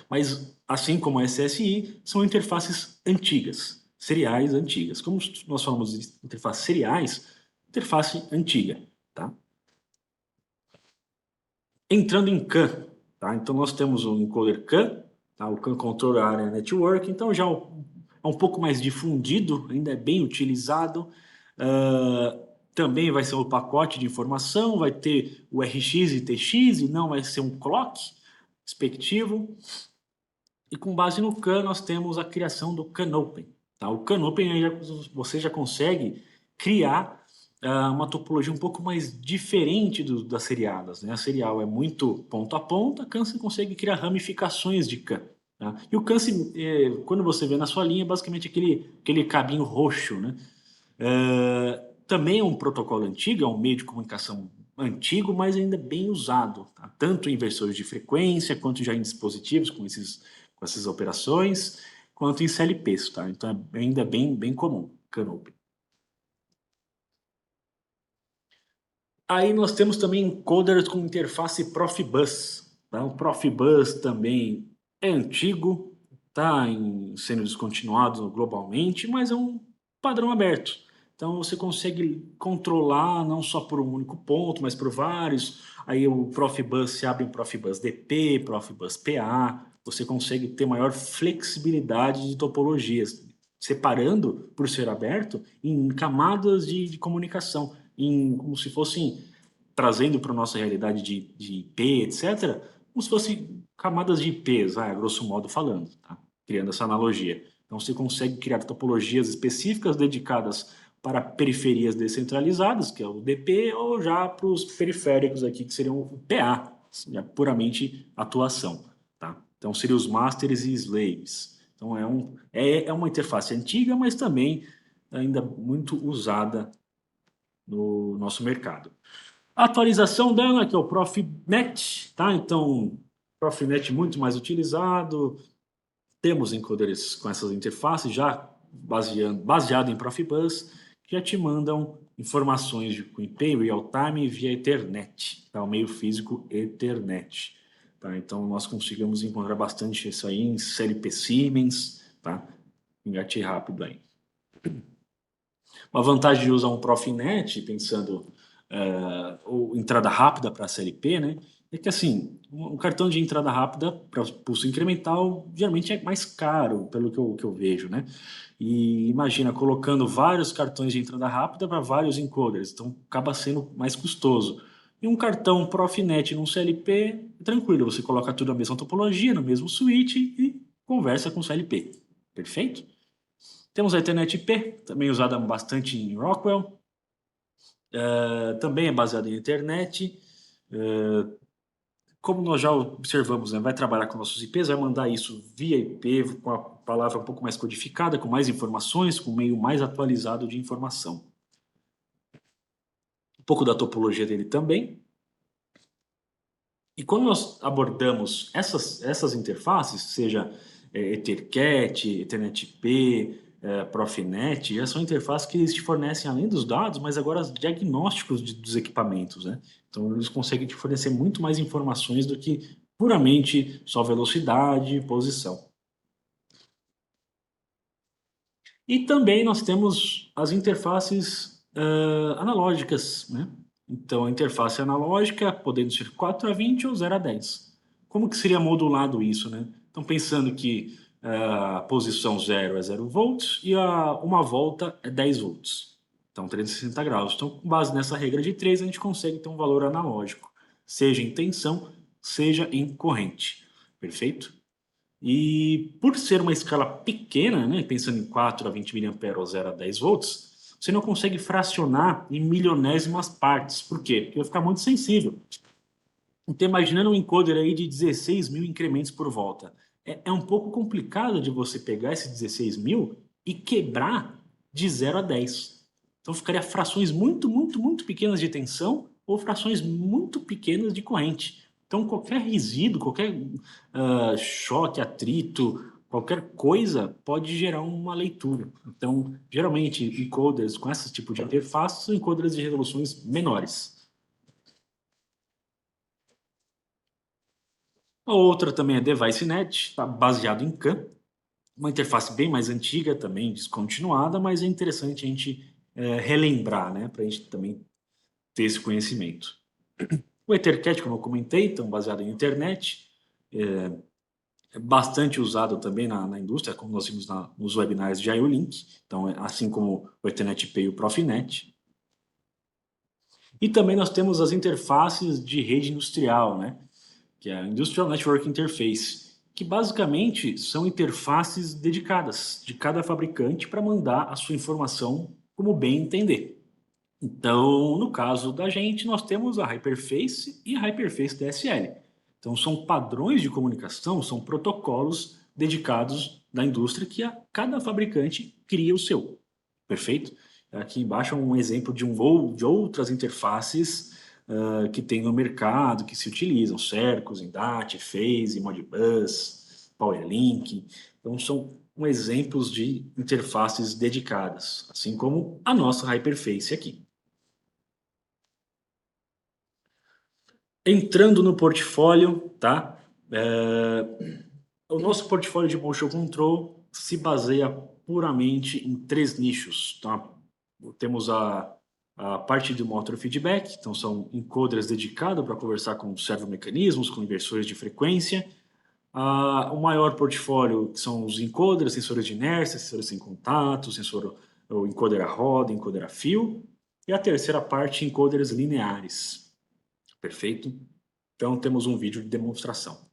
Mas, assim como a SSI, são interfaces antigas, seriais antigas. Como nós falamos de interfaces seriais, interface antiga, tá? Entrando em CAN, tá? Então nós temos o encoder CAN, tá? O CAN Control Area Network, então já é um pouco mais difundido, ainda é bem utilizado. Também vai ser o pacote de informação, vai ter o RX e TX, e não vai ser um clock respectivo. E com base no CAN, nós temos a criação do CANopen. Tá? O CANopen, você já consegue criar uma topologia um pouco mais diferente das seriadas. Né? A serial é muito ponto a ponto, a CAN você consegue criar ramificações de CAN. Tá? E o CAN, quando você vê na sua linha, é basicamente aquele cabinho roxo. Né? Também é um protocolo antigo, é um meio de comunicação antigo, mas ainda bem usado, tá? Tanto em versores de frequência, quanto já em dispositivos com essas operações, quanto em CLPs, tá? Então é ainda bem comum, Canopy. Aí nós temos também encoders com interface Profibus, tá? O Profibus também é antigo, está sendo descontinuado globalmente, mas é um padrão aberto. Então você consegue controlar não só por um único ponto, mas por vários. Aí o Profibus se abre em Profibus DP, Profibus PA. Você consegue ter maior flexibilidade de topologias, separando, por ser aberto, em camadas de comunicação, como se fossem, trazendo para a nossa realidade de IP, etc., como se fossem camadas de IPs, grosso modo falando, tá? Criando essa analogia. Então você consegue criar topologias específicas dedicadas para periferias descentralizadas, que é o DP, ou já para os periféricos aqui, que seriam o PA, puramente atuação. Tá? Então seriam os masters e slaves. Então é uma interface antiga, mas também ainda muito usada no nosso mercado. A atualização dela, que é o Profinet, tá? Então, Profinet muito mais utilizado. Temos encoders com essas interfaces já baseado em Profibus, que já te mandam informações com IP real-time via Ethernet, tá? O meio físico Ethernet. Tá? Então, nós conseguimos encontrar bastante isso aí em CLP Siemens, tá? Engate rápido aí. Uma vantagem de usar um Profinet, pensando ou entrada rápida para a CLP, né? É que assim, um cartão de entrada rápida para pulso incremental geralmente é mais caro, pelo que eu vejo, né? E imagina colocando vários cartões de entrada rápida para vários encoders, então acaba sendo mais custoso. E um cartão Profinet num CLP, tranquilo, você coloca tudo na mesma topologia, no mesmo switch e conversa com o CLP. Perfeito? Temos a Ethernet IP, também usada bastante em Rockwell. Também é baseada em internet. Como nós já observamos, né, vai trabalhar com nossos IPs, vai mandar isso via IP, com a palavra um pouco mais codificada, com mais informações, com um meio mais atualizado de informação. Um pouco da topologia dele também. E quando nós abordamos essas interfaces, seja EtherCAT, Ethernet IP, Profinet, já são interfaces que eles te fornecem, além dos dados, mas agora os diagnósticos dos equipamentos, né? Então, eles conseguem te fornecer muito mais informações do que puramente só velocidade e posição. E também nós temos as interfaces analógicas, né? Então, a interface analógica podendo ser 4 a 20 ou 0 a 10. Como que seria modulado isso, né? Então, pensando que a posição 0 é 0 volts e uma volta é 10 volts. Então, 360 graus. Então, com base nessa regra de 3, a gente consegue ter um valor analógico, seja em tensão, seja em corrente. Perfeito? E por ser uma escala pequena, né, pensando em 4 a 20 mA ou 0 a 10 volts, você não consegue fracionar em milionésimas partes. Por quê? Porque vai ficar muito sensível. Então, imaginando um encoder aí de 16 mil incrementos por volta. É um pouco complicado de você pegar esses 16 mil e quebrar de 0 a 10. Então, ficaria frações muito, muito, muito pequenas de tensão ou frações muito pequenas de corrente. Então, qualquer resíduo, qualquer choque, atrito, qualquer coisa pode gerar uma leitura. Então, geralmente, encoders com esse tipo de interface são encoders de resoluções menores. A outra também é DeviceNet, está baseado em CAN, uma interface bem mais antiga também, descontinuada, mas é interessante a gente relembrar, né, para a gente também ter esse conhecimento. O EtherCAT, como eu comentei, então baseado em internet, é bastante usado também na indústria, como nós vimos nos webinars de IO-Link, então assim como o Ethernet IP e o Profinet. E também nós temos as interfaces de rede industrial, né? Que é a Industrial Network Interface, que basicamente são interfaces dedicadas de cada fabricante para mandar a sua informação como bem entender. Então, no caso da gente, nós temos a Hyperface e a Hyperface DSL. Então, são padrões de comunicação, são protocolos dedicados da indústria que cada fabricante cria o seu. Perfeito? Aqui embaixo é um exemplo de outras interfaces que tem no mercado, que se utilizam, Cercos, Indate, Phase, Modbus, PowerLink. Então, são exemplos de interfaces dedicadas, assim como a nossa Hyperface aqui. Entrando no portfólio, tá? O nosso portfólio de Motion Control se baseia puramente em 3 nichos, tá? Temos a parte de motor feedback, então são encoders dedicados para conversar com servomecanismos, com inversores de frequência. O maior portfólio são os encoders, sensores de inércia, sensores sem contato, o encoder a roda, encoder a fio. E a terceira parte, encoders lineares. Perfeito? Então temos um vídeo de demonstração.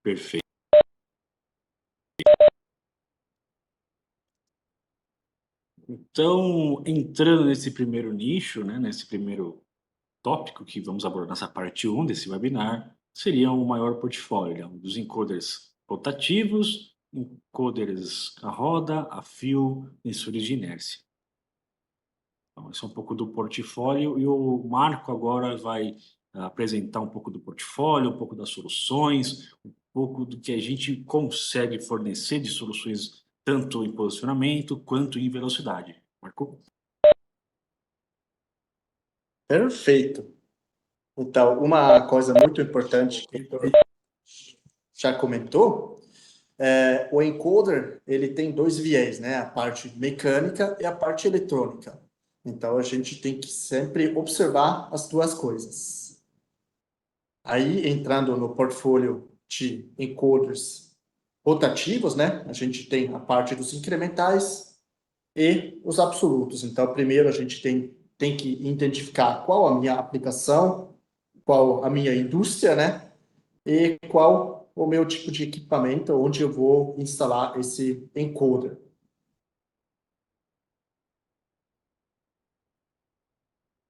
Perfeito. Então, entrando nesse primeiro nicho, né, nesse primeiro tópico que vamos abordar nessa parte 1 desse webinar, seria o maior portfólio, né, um dos encoders rotativos, encoders a roda, a fio, sensores de inércia. Então, esse é um pouco do portfólio e o Marco agora vai apresentar um pouco do portfólio, um pouco das soluções, um pouco do que a gente consegue fornecer de soluções tanto em posicionamento quanto em velocidade. Marco? Perfeito. Então, uma coisa muito importante que ele já comentou, o encoder, ele tem dois viés, né? A parte mecânica e a parte eletrônica. Então, a gente tem que sempre observar as duas coisas. Aí, entrando no portfólio de encoders rotativos, né? A gente tem a parte dos incrementais e os absolutos. Então, primeiro a gente tem que identificar qual a minha aplicação, qual a minha indústria, né? E qual o meu tipo de equipamento onde eu vou instalar esse encoder.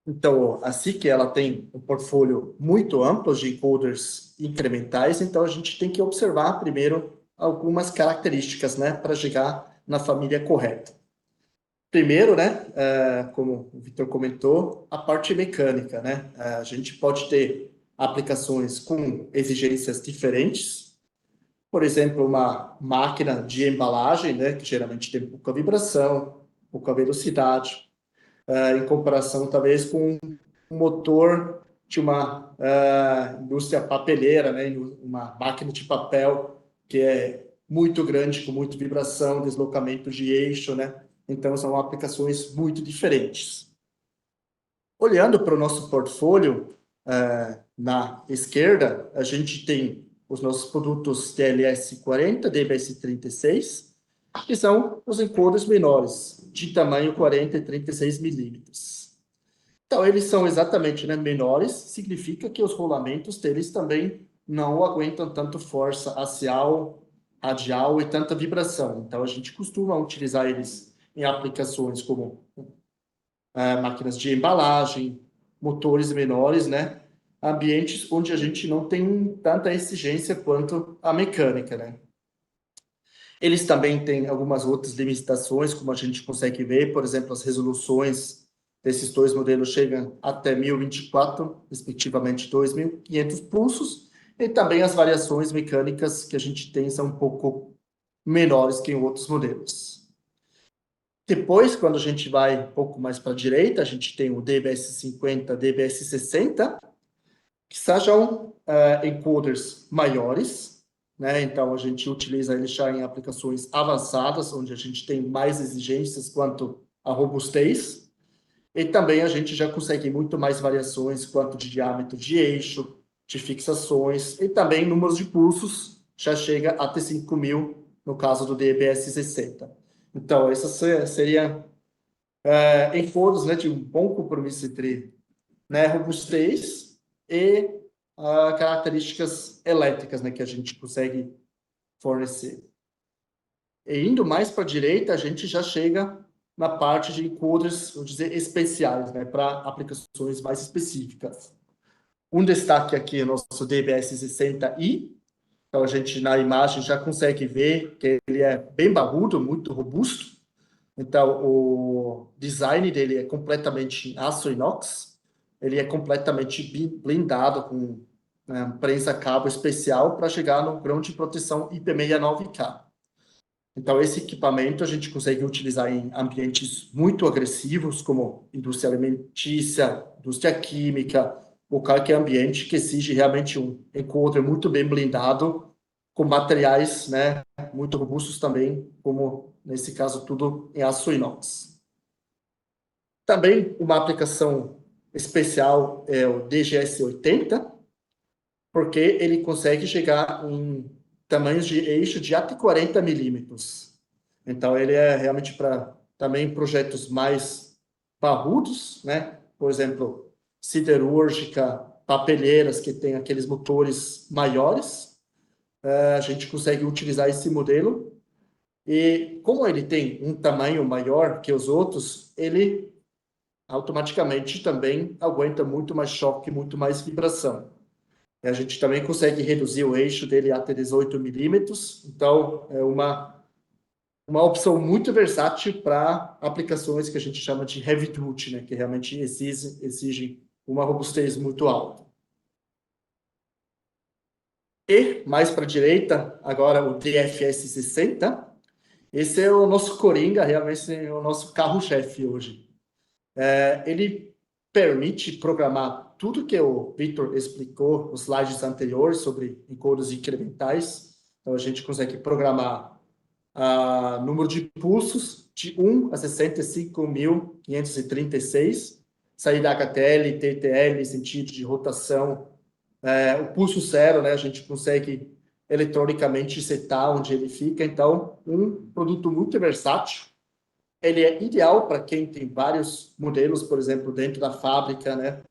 Então, a SICK, ela tem um portfólio muito amplo de encoders incrementais, então a gente tem que observar primeiro algumas características, né, para chegar na família correta. Primeiro, né, como o Vitor comentou, a parte mecânica, né? A gente pode ter aplicações com exigências diferentes. Por exemplo, uma máquina de embalagem, né, que geralmente tem pouca vibração, pouca velocidade, em comparação talvez com um motor de uma indústria papeleira, né, uma máquina de papel que é muito grande, com muita vibração, deslocamento de eixo, né? Então, são aplicações muito diferentes. Olhando para o nosso portfólio, na esquerda, a gente tem os nossos produtos TLS-40, DBS-36, que são os encoders menores, de tamanho 40 e 36 milímetros. Então, eles são exatamente, né, menores, significa que os rolamentos deles também não aguentam tanto força axial, radial e tanta vibração. Então, a gente costuma utilizar eles em aplicações como máquinas de embalagem, motores menores, né? Ambientes onde a gente não tem tanta exigência quanto a mecânica, né? Eles também têm algumas outras limitações, como a gente consegue ver, por exemplo, as resoluções desses dois modelos chegam até 1024, respectivamente 2500 pulsos, e também as variações mecânicas que a gente tem são um pouco menores que em outros modelos. Depois, quando a gente vai um pouco mais para a direita, a gente tem o DBS50, DBS60, que sejam encoders maiores, né? Então, a gente utiliza eles já em aplicações avançadas, onde a gente tem mais exigências quanto à robustez, e também a gente já consegue muito mais variações quanto de diâmetro de eixo, de fixações, e também números de pulsos, já chega até 5.000, no caso do DBS60. Então, essa seria encodos, né, de um bom compromisso entre, né, robustez e características elétricas, né, que a gente consegue fornecer. E indo mais para a direita, a gente já chega na parte de encoders, vou dizer, especiais, né, para aplicações mais específicas. Um destaque aqui é o nosso DBS60i. Então, a gente, na imagem, já consegue ver que ele é bem barbudo, muito robusto. Então, o design dele é completamente em aço inox. Ele é completamente blindado com, né, prensa cabo especial para chegar no grão de proteção IP69K. Então, esse equipamento a gente consegue utilizar em ambientes muito agressivos, como indústria alimentícia, indústria química, ou qualquer ambiente que exige realmente um encoder muito bem blindado, com materiais, né, muito robustos também, como nesse caso tudo em aço inox. Também uma aplicação especial é o DGS-80, porque ele consegue chegar em tamanhos de eixo de até 40 milímetros. Então, ele é realmente para também projetos mais parrudos, né? Por exemplo, siderúrgica, papeleiras, que tem aqueles motores maiores, a gente consegue utilizar esse modelo. E como ele tem um tamanho maior que os outros, ele automaticamente também aguenta muito mais choque, muito mais vibração. E a gente também consegue reduzir o eixo dele até 18 milímetros, então é uma opção muito versátil para aplicações que a gente chama de heavy duty, né, que realmente exigem uma robustez muito alta. E mais para a direita, agora o DFS 60. Esse é o nosso Coringa, realmente é o nosso carro-chefe hoje. Ele permite programar tudo que o Victor explicou nos slides anteriores sobre encodos incrementais. Então, a gente consegue programar número de pulsos de 1 a 65.536, saída HTL, TTL, sentido de rotação. O pulso zero, né, a gente consegue eletronicamente setar onde ele fica. Então, um produto muito versátil. Ele é ideal para quem tem vários modelos, por exemplo, dentro da fábrica, né?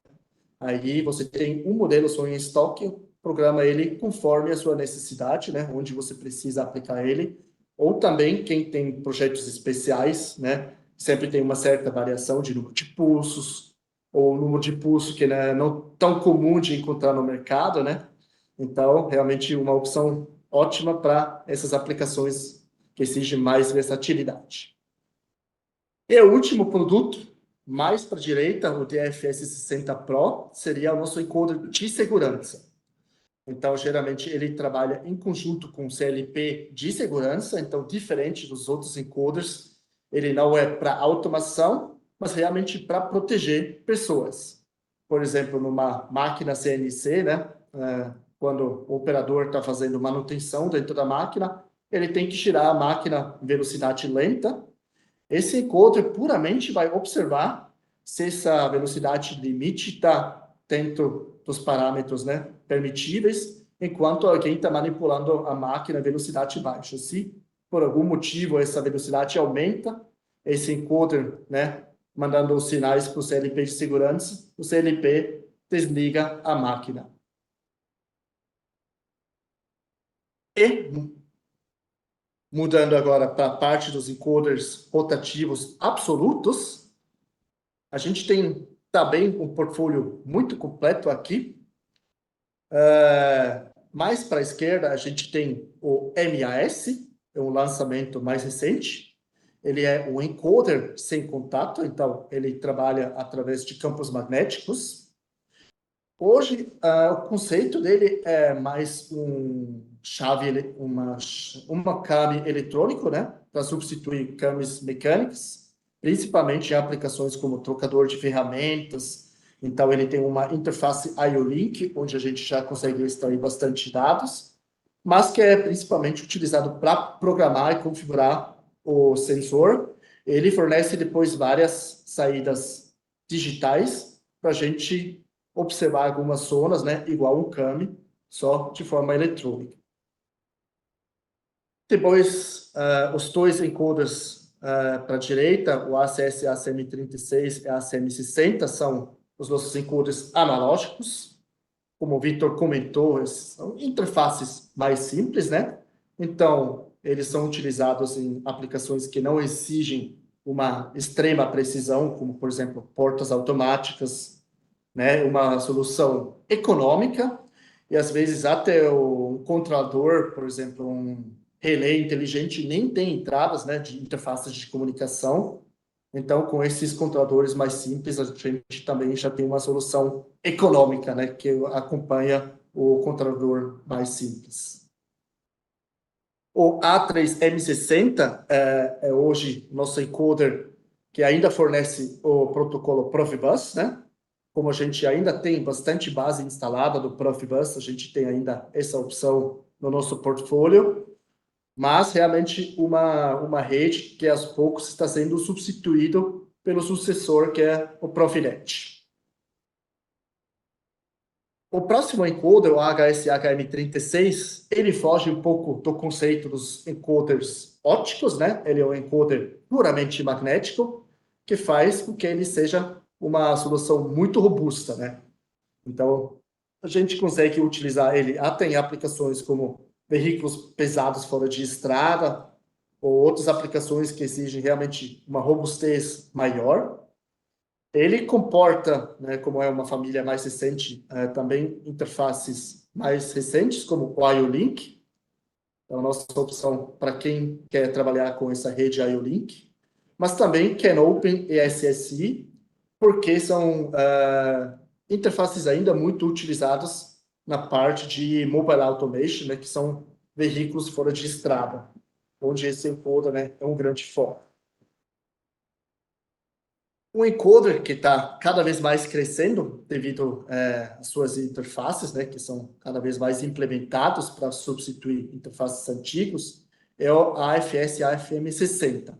Aí você tem um modelo só em estoque, programa ele conforme a sua necessidade, né? Onde você precisa aplicar ele. Ou também quem tem projetos especiais, né? Sempre tem uma certa variação de número de pulsos, ou número de pulso que não é não tão comum de encontrar no mercado, né? Então, realmente uma opção ótima para essas aplicações que exigem mais versatilidade. E o último produto, mais para a direita, o DFS 60 Pro, seria o nosso encoder de segurança. Então, geralmente, ele trabalha em conjunto com o CLP de segurança, então, diferente dos outros encoders, ele não é para automação, mas realmente para proteger pessoas. Por exemplo, numa máquina CNC, né, quando o operador está fazendo manutenção dentro da máquina, ele tem que tirar a máquina em velocidade lenta. Esse encoder puramente vai observar se essa velocidade limite está dentro dos parâmetros, né, permitíveis, enquanto alguém está manipulando a máquina a velocidade baixa. Se por algum motivo essa velocidade aumenta, esse encoder, né, mandando os sinais para o CLP de segurança, o CLP desliga a máquina. E mudando agora para a parte dos encoders rotativos absolutos, a gente tem também um portfólio muito completo aqui. Mais para a esquerda, a gente tem o MAS, é um lançamento mais recente. Ele é um encoder sem contato, então ele trabalha através de campos magnéticos. Hoje, o conceito dele é mais uma câmbio eletrônico, né, para substituir câmbios mecânicos, principalmente em aplicações como trocador de ferramentas. Então, ele tem uma interface IO-Link, onde a gente já consegue extrair bastante dados, mas que é principalmente utilizado para programar e configurar o sensor. Ele fornece depois várias saídas digitais para a gente observar algumas zonas, né, igual um CAM, só de forma eletrônica. Depois, os dois encoders para a direita, o ACS ACM36 e ACM60, são os nossos encoders analógicos. Como o Victor comentou, são interfaces mais simples, né? Então, eles são utilizados em aplicações que não exigem uma extrema precisão, como, por exemplo, portas automáticas, né? Uma solução econômica e, às vezes, até um controlador, por exemplo, um relé inteligente, nem tem entradas, né, de interfaces de comunicação. Então, com esses controladores mais simples, a gente também já tem uma solução econômica, né, que acompanha o controlador mais simples. O A3M60 é hoje nosso encoder que ainda fornece o protocolo Profibus, né? Como a gente ainda tem bastante base instalada do Profibus, a gente tem ainda essa opção no nosso portfólio, mas realmente uma rede que aos poucos está sendo substituído pelo sucessor, que é o Profinet. O próximo encoder, o HSHM36, ele foge um pouco do conceito dos encoders ópticos, né? Ele é um encoder puramente magnético, que faz com que ele seja uma solução muito robusta, né? Então, a gente consegue utilizar ele até em aplicações como veículos pesados fora de estrada, ou outras aplicações que exigem realmente uma robustez maior. Ele comporta, né, como é uma família mais recente, também interfaces mais recentes, como o IO-Link. Então, a nossa opção para quem quer trabalhar com essa rede IO-Link. Mas também CanOpen e SSI, porque são interfaces ainda muito utilizadas na parte de mobile automation, né, que são veículos fora de estrada, onde esse encoder, né, é um grande foco. Um encoder que está cada vez mais crescendo devido às suas interfaces, né, que são cada vez mais implementados para substituir interfaces antigos, é o AFS AFM60.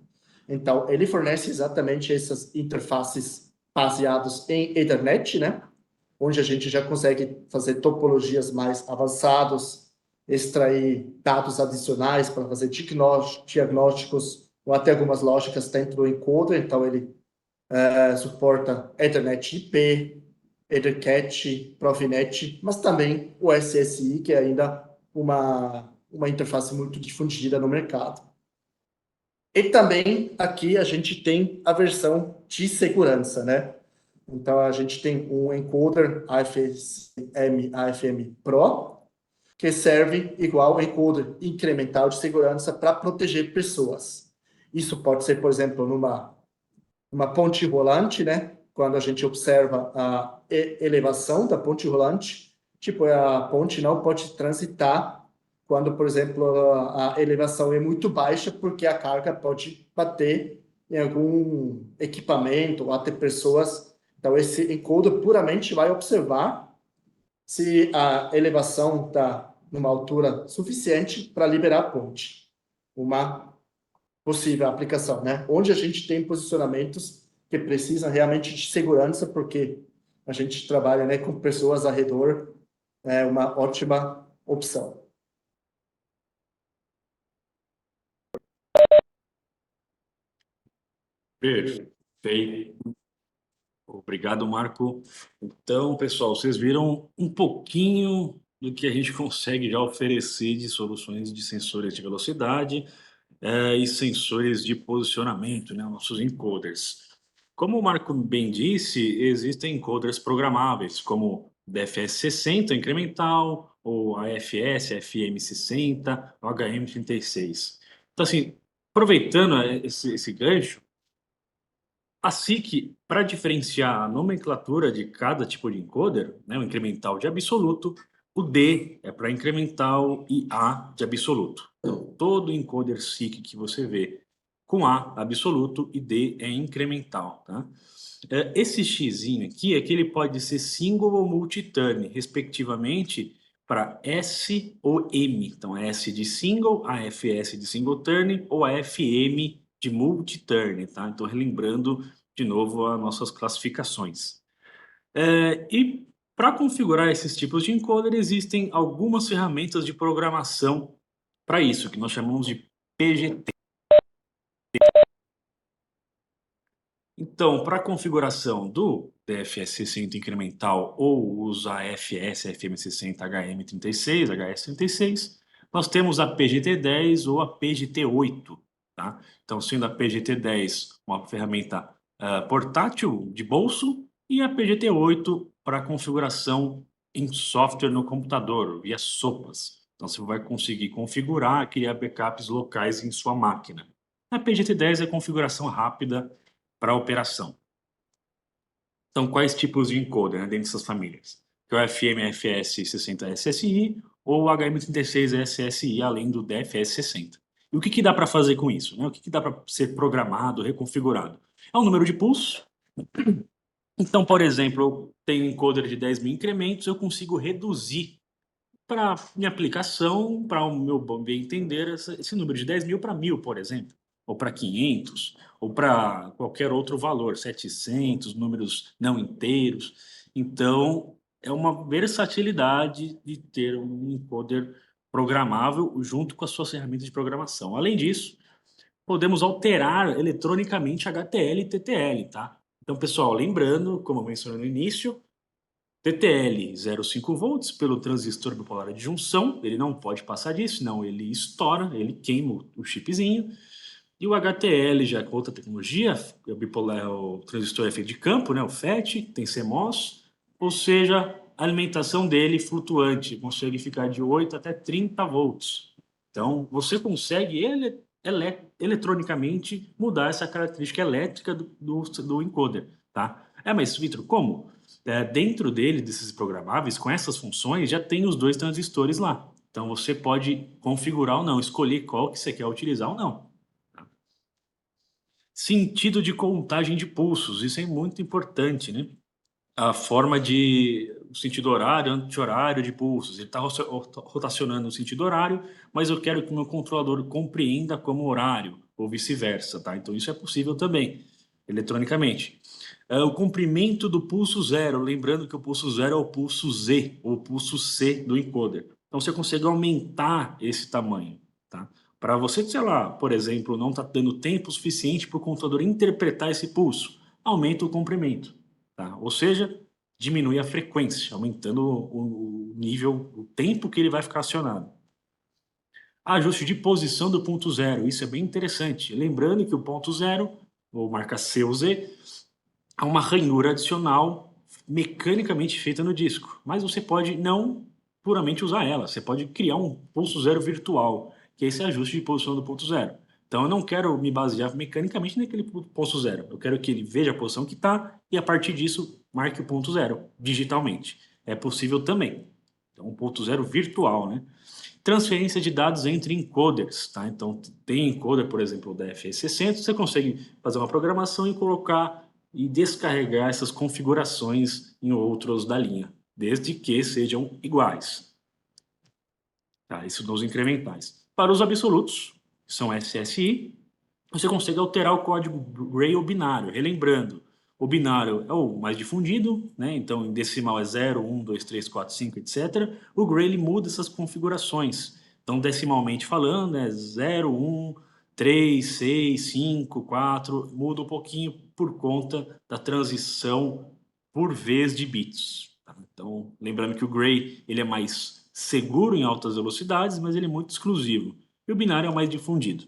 Então, ele fornece exatamente essas interfaces baseadas em Ethernet, né, onde a gente já consegue fazer topologias mais avançadas, extrair dados adicionais para fazer diagnósticos ou até algumas lógicas dentro do encoder. Então, ele suporta Ethernet IP, EtherCAT, Profinet, mas também o SSI, que é ainda uma interface muito difundida no mercado. E também aqui a gente tem a versão de segurança, né? Então a gente tem um encoder AFM Pro, que serve igual encoder incremental de segurança para proteger pessoas. Isso pode ser, por exemplo, numa ponte rolante, né? Quando a gente observa a elevação da ponte rolante, tipo, a ponte não pode transitar quando, por exemplo, a elevação é muito baixa, porque a carga pode bater em algum equipamento ou até pessoas. Então, esse encoder puramente vai observar se a elevação está numa altura suficiente para liberar a ponte. Uma possível aplicação, né? Onde a gente tem posicionamentos que precisam realmente de segurança, porque a gente trabalha, né, com pessoas ao redor, é uma ótima opção. Perfeito. Obrigado, Marco. Então, pessoal, vocês viram um pouquinho do que a gente consegue já oferecer de soluções de sensores de velocidade e sensores de posicionamento, né, nossos encoders. Como o Marco bem disse, existem encoders programáveis, como o DFS60 incremental, ou AFS, FM60, o HM36. Então, assim, aproveitando esse gancho, a SIC, para diferenciar a nomenclatura de cada tipo de encoder, né, o incremental de absoluto, o D é para incremental e A de absoluto. Então, todo encoder SIC que você vê com A absoluto e D é incremental. Tá? Esse Xzinho aqui é que ele pode ser single ou multi-turn, respectivamente, para S ou M. Então, S de single, AFS de single turn ou AFM de multi-turn. Tá? Então, relembrando de novo as nossas classificações. E para configurar esses tipos de encoder, existem algumas ferramentas de programação para isso, que nós chamamos de PGT. Então, para a configuração do DFS60 incremental ou os AFS, FM60, HM36, HS36, nós temos a PGT10 ou a PGT8. Tá? Então, sendo a PGT10 uma ferramenta portátil de bolso e a PGT8 para configuração em software no computador, via SOPAS. Então, você vai conseguir configurar, criar backups locais em sua máquina. A PGT10 é configuração rápida para a operação. Então, quais tipos de encoder, né, dentro dessas famílias? Que é o FMFS60 SSI ou o HM36 SSI, além do DFS60. E o que dá para fazer com isso? Né? O que dá para ser programado, reconfigurado? É o número de pulsos. Então, por exemplo, eu tenho um encoder de 10.000 incrementos, eu consigo reduzir para minha aplicação, para o meu bem entender, esse número de 10.000 para 1.000, por exemplo, ou para 500, ou para qualquer outro valor, 700, números não inteiros. Então, é uma versatilidade de ter um encoder programável junto com as suas ferramentas de programação. Além disso, podemos alterar eletronicamente HTL e TTL, tá? Então, pessoal, lembrando, como eu mencionei no início, TTL 0,5 volts pelo transistor bipolar de junção, ele não pode passar disso, senão ele estoura, ele queima o chipzinho. E o HTL, já com outra tecnologia, o bipolar, o transistor é feito de campo, né, o FET, tem CMOS, ou seja, a alimentação dele flutuante, consegue ficar de 8 até 30 volts. Então, você consegue eletronicamente mudar essa característica elétrica do encoder, tá? Mas, Vitor, como? Dentro dele, desses programáveis, com essas funções, já tem os dois transistores lá. Então, você pode configurar ou não, escolher qual que você quer utilizar ou não. Sentido de contagem de pulsos, isso é muito importante, né? A forma de o sentido horário, anti-horário de pulsos. Ele está rotacionando no sentido horário, mas eu quero que o meu controlador compreenda como horário, ou vice-versa, tá? Então isso é possível também, eletronicamente. O comprimento do pulso zero, lembrando que o pulso zero é o pulso Z, ou o pulso C do encoder. Então você consegue aumentar esse tamanho, tá? Para você, sei lá, por exemplo, não está dando tempo suficiente para o controlador interpretar esse pulso, aumenta o comprimento. Tá? Ou seja, diminui a frequência, aumentando o nível, o tempo que ele vai ficar acionado. Ajuste de posição do ponto zero, isso é bem interessante. Lembrando que o ponto zero, ou marca C ou Z, é uma ranhura adicional mecanicamente feita no disco. Mas você pode não puramente usar ela, você pode criar um pulso zero virtual, que é esse ajuste de posição do ponto zero. Então eu não quero me basear mecanicamente naquele ponto zero. Eu quero que ele veja a posição que está e a partir disso marque o ponto zero digitalmente. É possível também. Então um ponto zero virtual, né? Transferência de dados entre encoders, tá? Então tem encoder, por exemplo, da FE60, você consegue fazer uma programação e colocar e descarregar essas configurações em outros da linha, desde que sejam iguais. Tá? Isso nos incrementais. Para os absolutos, que são SSI, você consegue alterar o código Gray ou binário. Relembrando, o binário é o mais difundido, né? Então em decimal é 0, 1, 2, 3, 4, 5, etc. O Gray ele muda essas configurações. Então, decimalmente falando, é 0, 1, 3, 6, 5, 4, muda um pouquinho por conta da transição por vez de bits. Tá? Então, lembrando que o Gray ele é mais seguro em altas velocidades, mas ele é muito exclusivo. E o binário é o mais difundido.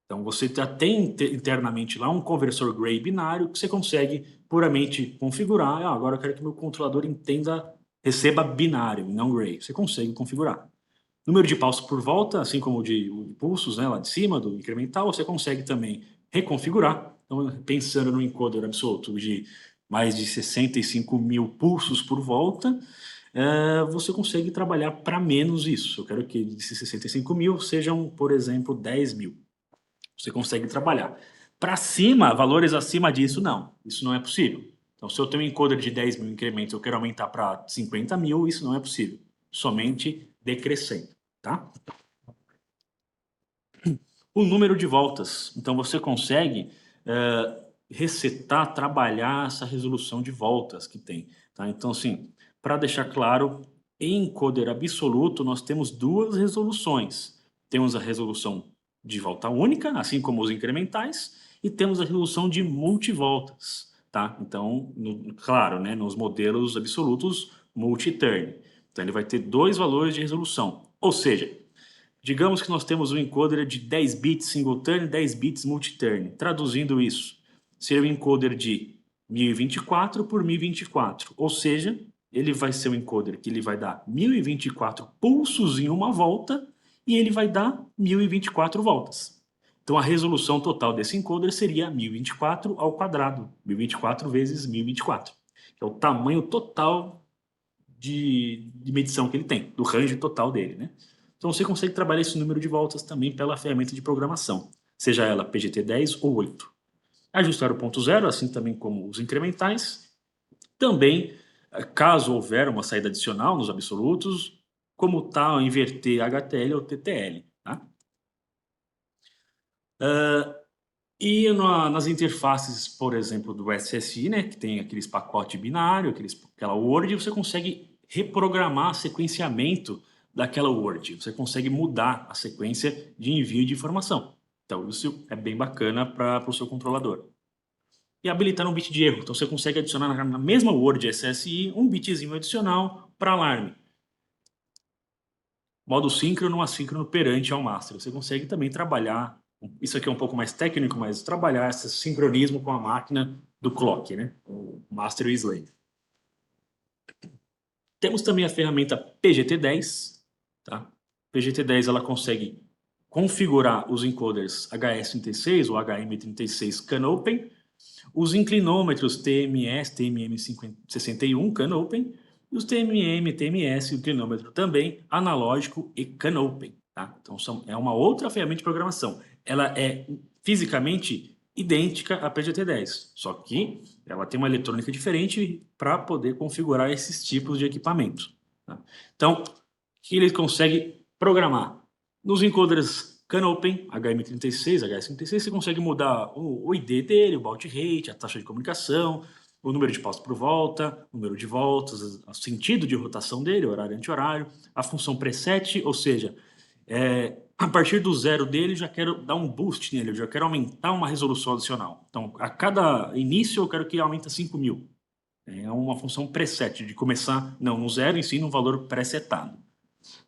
Então você já tem internamente lá um conversor Gray binário que você consegue puramente configurar. Agora eu quero que meu controlador entenda, receba binário, não Gray. Você consegue configurar. Número de pulsos por volta, assim como o de pulsos, né, lá de cima, do incremental, você consegue também reconfigurar. Então, pensando no encoder absoluto de mais de 65 mil pulsos por volta, você consegue trabalhar para menos isso. Eu quero que esses 65 mil sejam, por exemplo, 10 mil. Você consegue trabalhar. Para cima, valores acima disso, não. Isso não é possível. Então, se eu tenho um encoder de 10 mil incrementos, eu quero aumentar para 50 mil, isso não é possível. Somente decrescendo, tá? O número de voltas. Então, você consegue resetar, trabalhar essa resolução de voltas que tem. Tá? Então, assim, para deixar claro, em encoder absoluto, nós temos duas resoluções. Temos a resolução de volta única, assim como os incrementais, e temos a resolução de multivoltas. Tá? Então, claro, né, nos modelos absolutos, multi-turn. Então, ele vai ter dois valores de resolução. Ou seja, digamos que nós temos um encoder de 10 bits single turn e 10 bits multi-turn. Traduzindo isso, seria um encoder de 1024 por 1024. Ou seja, ele vai ser um encoder que ele vai dar 1024 pulsos em uma volta e ele vai dar 1024 voltas. Então a resolução total desse encoder seria 1024 ao quadrado, 1024 vezes 1024, que é o tamanho total de medição que ele tem, do range total dele, né? Então você consegue trabalhar esse número de voltas também pela ferramenta de programação, seja ela PGT10 ou 8. Ajustar o ponto zero, assim também como os incrementais. Também, caso houver uma saída adicional nos absolutos, como tal, inverter HTL ou TTL. Tá? Nas interfaces, por exemplo, do SSI, né, que tem aqueles pacotes binários, aquela word, você consegue reprogramar o sequenciamento daquela word. Você consegue mudar a sequência de envio de informação. Então, isso é bem bacana para o seu controlador. e habilitar um bit de erro. Então você consegue adicionar na mesma Word SSI um bitzinho adicional para alarme. Modo síncrono, assíncrono perante ao master. Você consegue também trabalhar, isso aqui é um pouco mais técnico, mas trabalhar esse sincronismo com a máquina do clock, né? O master e o slave. Temos também a ferramenta PGT10, tá? PGT10 ela consegue configurar os encoders HS36 ou HM36 CANopen, os inclinômetros TMS, TMM61 CANopen e os TMM, TMS, o inclinômetro também analógico e CANopen, tá? Então é uma outra ferramenta de programação. Ela é fisicamente idêntica à PGT10, só que ela tem uma eletrônica diferente para poder configurar esses tipos de equipamento, tá? Então, que ele consegue programar nos encoders CANopen, HM36, HS36, você consegue mudar o ID dele, o baud rate, a taxa de comunicação, o número de passos por volta, o número de voltas, o sentido de rotação dele, horário anti-horário, a função preset, ou seja, a partir do zero dele, já quero dar um boost nele, eu já quero aumentar uma resolução adicional. Então, a cada início, eu quero que aumente a 5.000. É uma função preset, de começar, não no zero, em si, no valor pré-setado.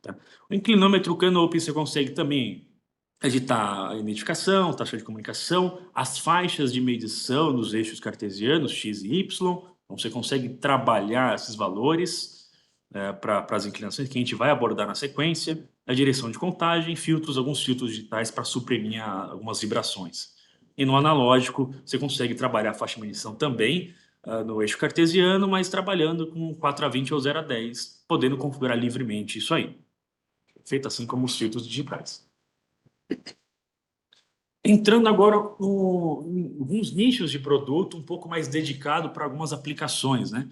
Tá? O inclinômetro CANopen você consegue também editar a identificação, taxa de comunicação, as faixas de medição dos eixos cartesianos, x e y. Então você consegue trabalhar esses valores para as inclinações que a gente vai abordar na sequência, a direção de contagem, filtros, alguns filtros digitais para suprimir algumas vibrações. E no analógico, você consegue trabalhar a faixa de medição também no eixo cartesiano, mas trabalhando com 4/20 ou 0/10, podendo configurar livremente isso aí. Feito assim como os filtros digitais. Entrando agora em alguns nichos de produto um pouco mais dedicado para algumas aplicações, né?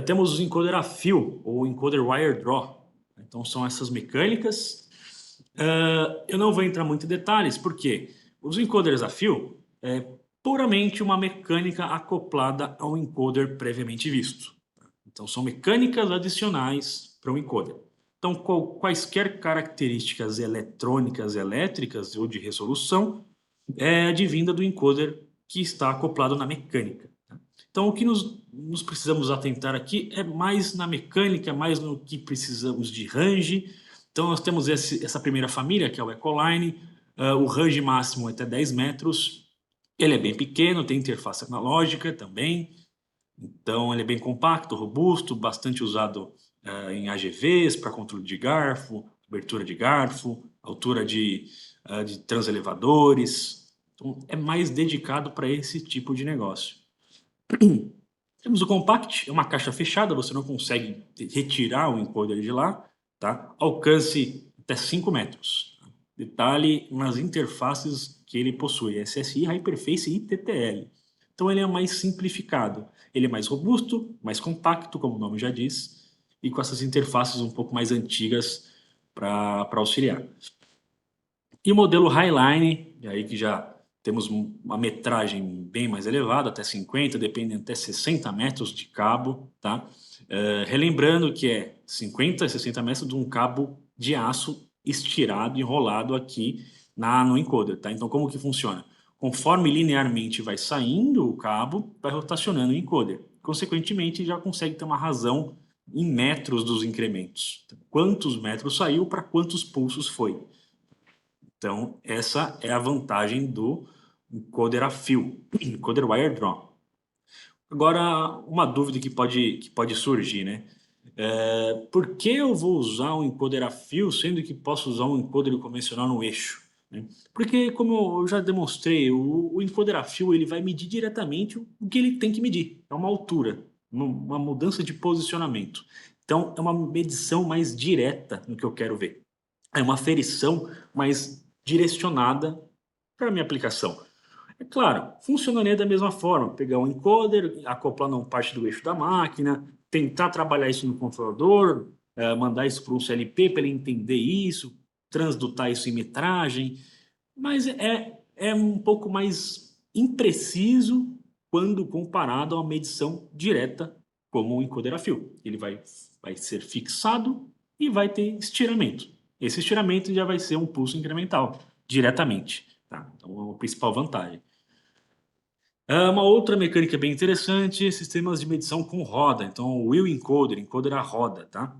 Temos o encoder a fio ou encoder wire draw. Então são essas mecânicas. Eu não vou entrar muito em detalhes, porque os encoders a fio é puramente uma mecânica acoplada ao encoder previamente visto. Então são mecânicas adicionais para o encoder. Então quaisquer características eletrônicas, elétricas ou de resolução é advinda do encoder que está acoplado na mecânica. Tá? Então, o que nos precisamos atentar aqui é mais na mecânica, mais no que precisamos de range. Então, nós temos essa primeira família, que é o Ecoline, o range máximo é até 10 metros. Ele é bem pequeno, tem interface analógica também. Então, ele é bem compacto, robusto, bastante usado em AGVs para controle de garfo, abertura de garfo, altura de transelevadores. Então, é mais dedicado para esse tipo de negócio. Temos o Compact, é uma caixa fechada, você não consegue retirar o encoder de lá, tá? Alcance até 5 metros. Detalhe nas interfaces que ele possui, SSI, Hyperface e TTL. Então ele é mais simplificado, ele é mais robusto, mais compacto, como o nome já diz, e com essas interfaces um pouco mais antigas para auxiliar. E o modelo Highline, e aí que já temos uma metragem bem mais elevada, até 50, dependendo até 60 metros de cabo, tá? Relembrando que é 50 a 60 metros de um cabo de aço estirado, enrolado aqui no encoder, tá? Então como que funciona? Conforme linearmente vai saindo o cabo, vai rotacionando o encoder. Consequentemente, já consegue ter uma razão em metros dos incrementos. Quantos metros saiu para quantos pulsos foi. Então, essa é a vantagem do encoder a fio, encoder wire draw. Agora, uma dúvida que pode surgir, né? Por que eu vou usar um encoder a fio, sendo que posso usar um encoder convencional no eixo? Né? Porque, como eu já demonstrei, o encoder a fio ele vai medir diretamente o que ele tem que medir. É uma altura, uma mudança de posicionamento. Então, é uma medição mais direta no que eu quero ver. É uma aferição mais direcionada para a minha aplicação. É claro, funcionaria da mesma forma, pegar um encoder, acoplar numa parte do eixo da máquina, tentar trabalhar isso no controlador, mandar isso para um CLP para ele entender isso, transdutar isso em metragem, mas é um pouco mais impreciso quando comparado a uma medição direta como o encoder a fio. Ele vai ser fixado e vai ter estiramento. Esse estiramento já vai ser um pulso incremental, diretamente. Tá? Então, é a principal vantagem. Uma outra mecânica bem interessante, sistemas de medição com roda. Então, o wheel encoder, encoder a roda, tá?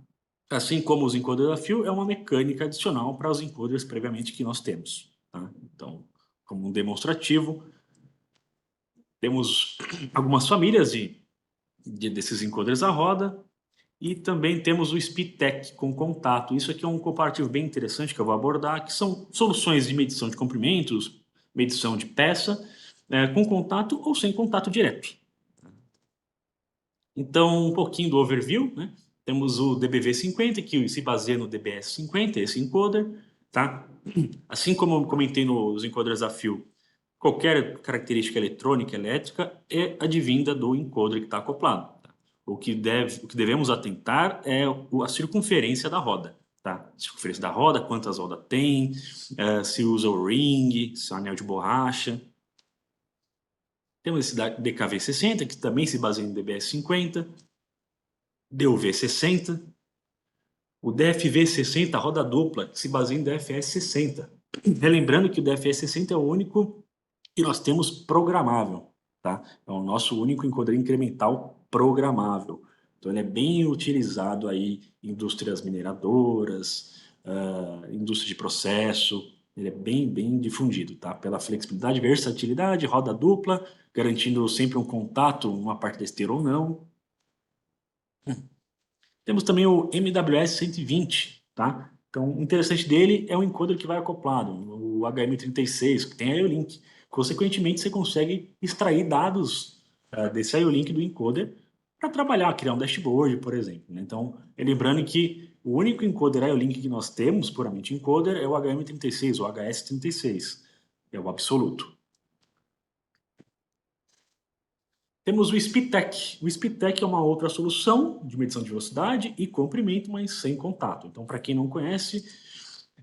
Assim como os encoders a fio, é uma mecânica adicional para os encoders previamente que nós temos, tá? Então, como um demonstrativo, temos algumas famílias desses encoders a roda e também temos o SpeedTech com contato. Isso aqui é um comparativo bem interessante que eu vou abordar, que são soluções de medição de comprimentos, medição de peça, com contato ou sem contato direto. Então, um pouquinho do overview, né? Temos o DBV50, que se baseia no DBS50, esse encoder, tá? Assim como eu comentei nos encoders a fio, qualquer característica eletrônica, elétrica, é advinda do encoder que está acoplado. Tá? O que devemos atentar é a circunferência da roda. Tá? Circunferência da roda, quantas rodas tem, se usa o ring, se é um anel de borracha. Temos esse DKV60, que também se baseia no DBS50, DUV60, o DFV60, roda dupla, que se baseia em DFS60. Relembrando que o DFS60 é o único que nós temos programável, tá? É o nosso único encoder incremental programável. Então ele é bem utilizado aí em indústrias mineradoras, indústria de processo, ele é bem difundido, tá? Pela flexibilidade, versatilidade, roda dupla, garantindo sempre um contato, uma parte da esteira ou não. Temos também o MWS 120, tá? Então, o interessante dele é o encoder que vai acoplado, o HM36, que tem IO-Link. Consequentemente, você consegue extrair dados desse IO-Link do encoder para trabalhar, criar um dashboard, por exemplo, né? Então, lembrando que o único encoder IO-Link que nós temos, puramente encoder, é o HM36, o HS36, é o absoluto. Temos o SpeedTech. O SpeedTech é uma outra solução de medição de velocidade e comprimento, mas sem contato. Então, para quem não conhece,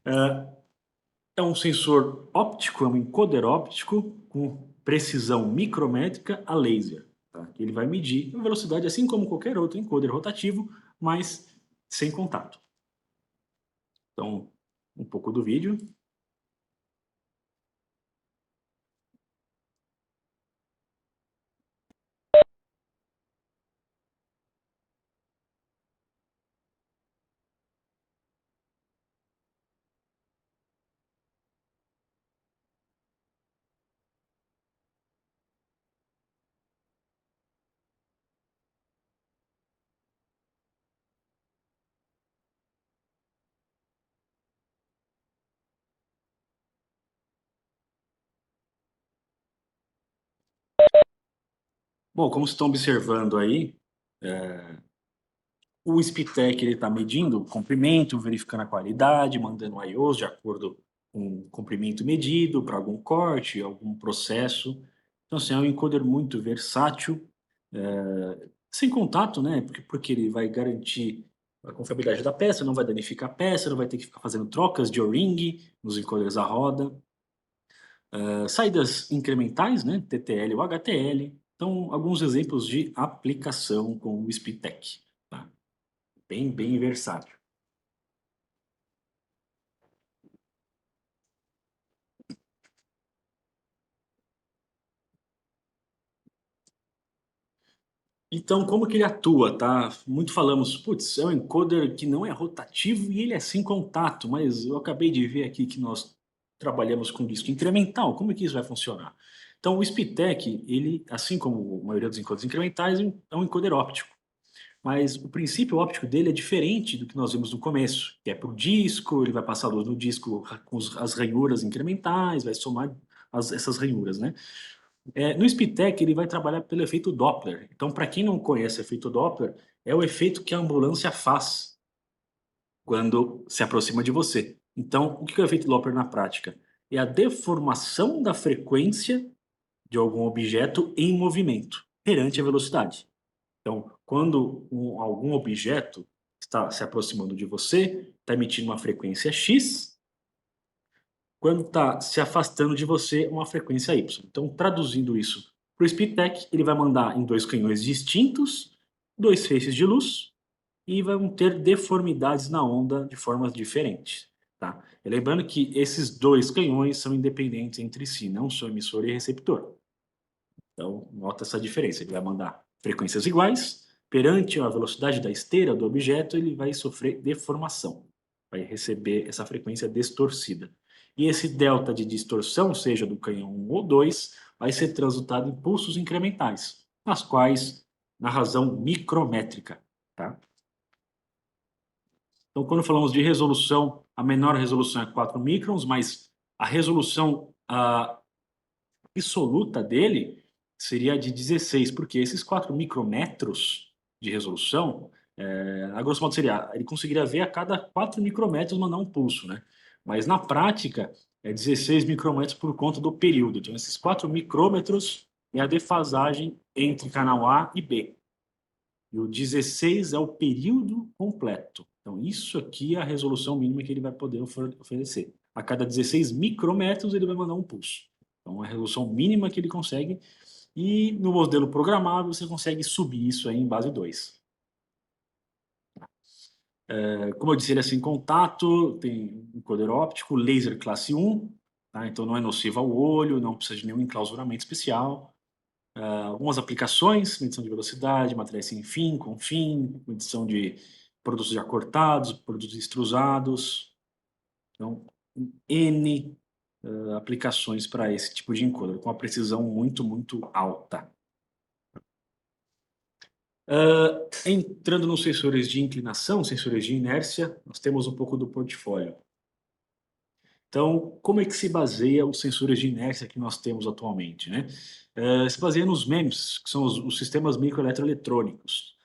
é um sensor óptico, é um encoder óptico com precisão micrométrica a laser. Tá? Ele vai medir a velocidade, assim como qualquer outro encoder rotativo, mas sem contato. Então, um pouco do vídeo. Bom, como vocês estão observando aí, o SpeedTech está medindo o comprimento, verificando a qualidade, mandando IOs de acordo com o comprimento medido para algum corte, algum processo. Então, assim, é um encoder muito versátil, sem contato, né? Porque ele vai garantir a confiabilidade da peça, não vai danificar a peça, não vai ter que ficar fazendo trocas de O-ring nos encoders à roda. Saídas incrementais, né? TTL ou HTL. Então, alguns exemplos de aplicação com o SpeedTech. Tá? Bem versátil. Então, como que ele atua, tá? Muito falamos, putz, é um encoder que não é rotativo e ele é sem contato, mas eu acabei de ver aqui que nós trabalhamos com disco incremental, como é que isso vai funcionar? Então, o SpeedTech, ele, assim como a maioria dos encoders incrementais, é um encoder óptico, mas o princípio óptico dele é diferente do que nós vimos no começo, que é para o disco, ele vai passar a luz no disco com as ranhuras incrementais, vai somar essas ranhuras, né? No SpeedTech, ele vai trabalhar pelo efeito Doppler. Então, para quem não conhece o efeito Doppler, é o efeito que a ambulância faz quando se aproxima de você. Então, o que é o efeito Doppler na prática? É a deformação da frequência de algum objeto em movimento perante a velocidade. Então, quando algum objeto está se aproximando de você, está emitindo uma frequência X, quando está se afastando de você, uma frequência Y. Então, traduzindo isso para o SpeedTech, ele vai mandar em dois canhões distintos, dois feixes de luz, e vão ter deformidades na onda de formas diferentes. Tá? E lembrando que esses dois canhões são independentes entre si, não são emissor e receptor. Então, nota essa diferença. Ele vai mandar frequências iguais, perante a velocidade da esteira do objeto, ele vai sofrer deformação, vai receber essa frequência distorcida. E esse delta de distorção, seja do canhão 1 ou 2, vai ser transmutado em pulsos incrementais, nas quais, na razão micrométrica. Tá? Então, quando falamos de resolução, a menor resolução é 4 microns, mas a resolução absoluta dele seria de 16, porque esses 4 micrômetros de resolução, a grosso modo seria, ele conseguiria ver a cada 4 micrômetros mandar um pulso, né? Mas na prática é 16 micrômetros por conta do período. Então esses 4 micrômetros é a defasagem entre canal A e B. E o 16 é o período completo. Então isso aqui é a resolução mínima que ele vai poder oferecer. A cada 16 micrômetros ele vai mandar um pulso. Então, a resolução mínima que ele consegue. E no modelo programável, você consegue subir isso aí em base 2. Como eu disse, ele é sem contato, tem encoder óptico, laser classe 1, tá? Então não é nocivo ao olho, não precisa de nenhum enclausuramento especial. Algumas aplicações, medição de velocidade, materiais sem fim, com fim, medição de produtos já cortados, produtos extrusados. Então, N aplicações para esse tipo de encoder, com uma precisão muito, muito alta. Entrando nos sensores de inclinação, sensores de inércia, nós temos um pouco do portfólio. Então, como é que se baseia os sensores de inércia que nós temos atualmente, né? Se baseia nos MEMS, que são os sistemas microeletroeletrônicos.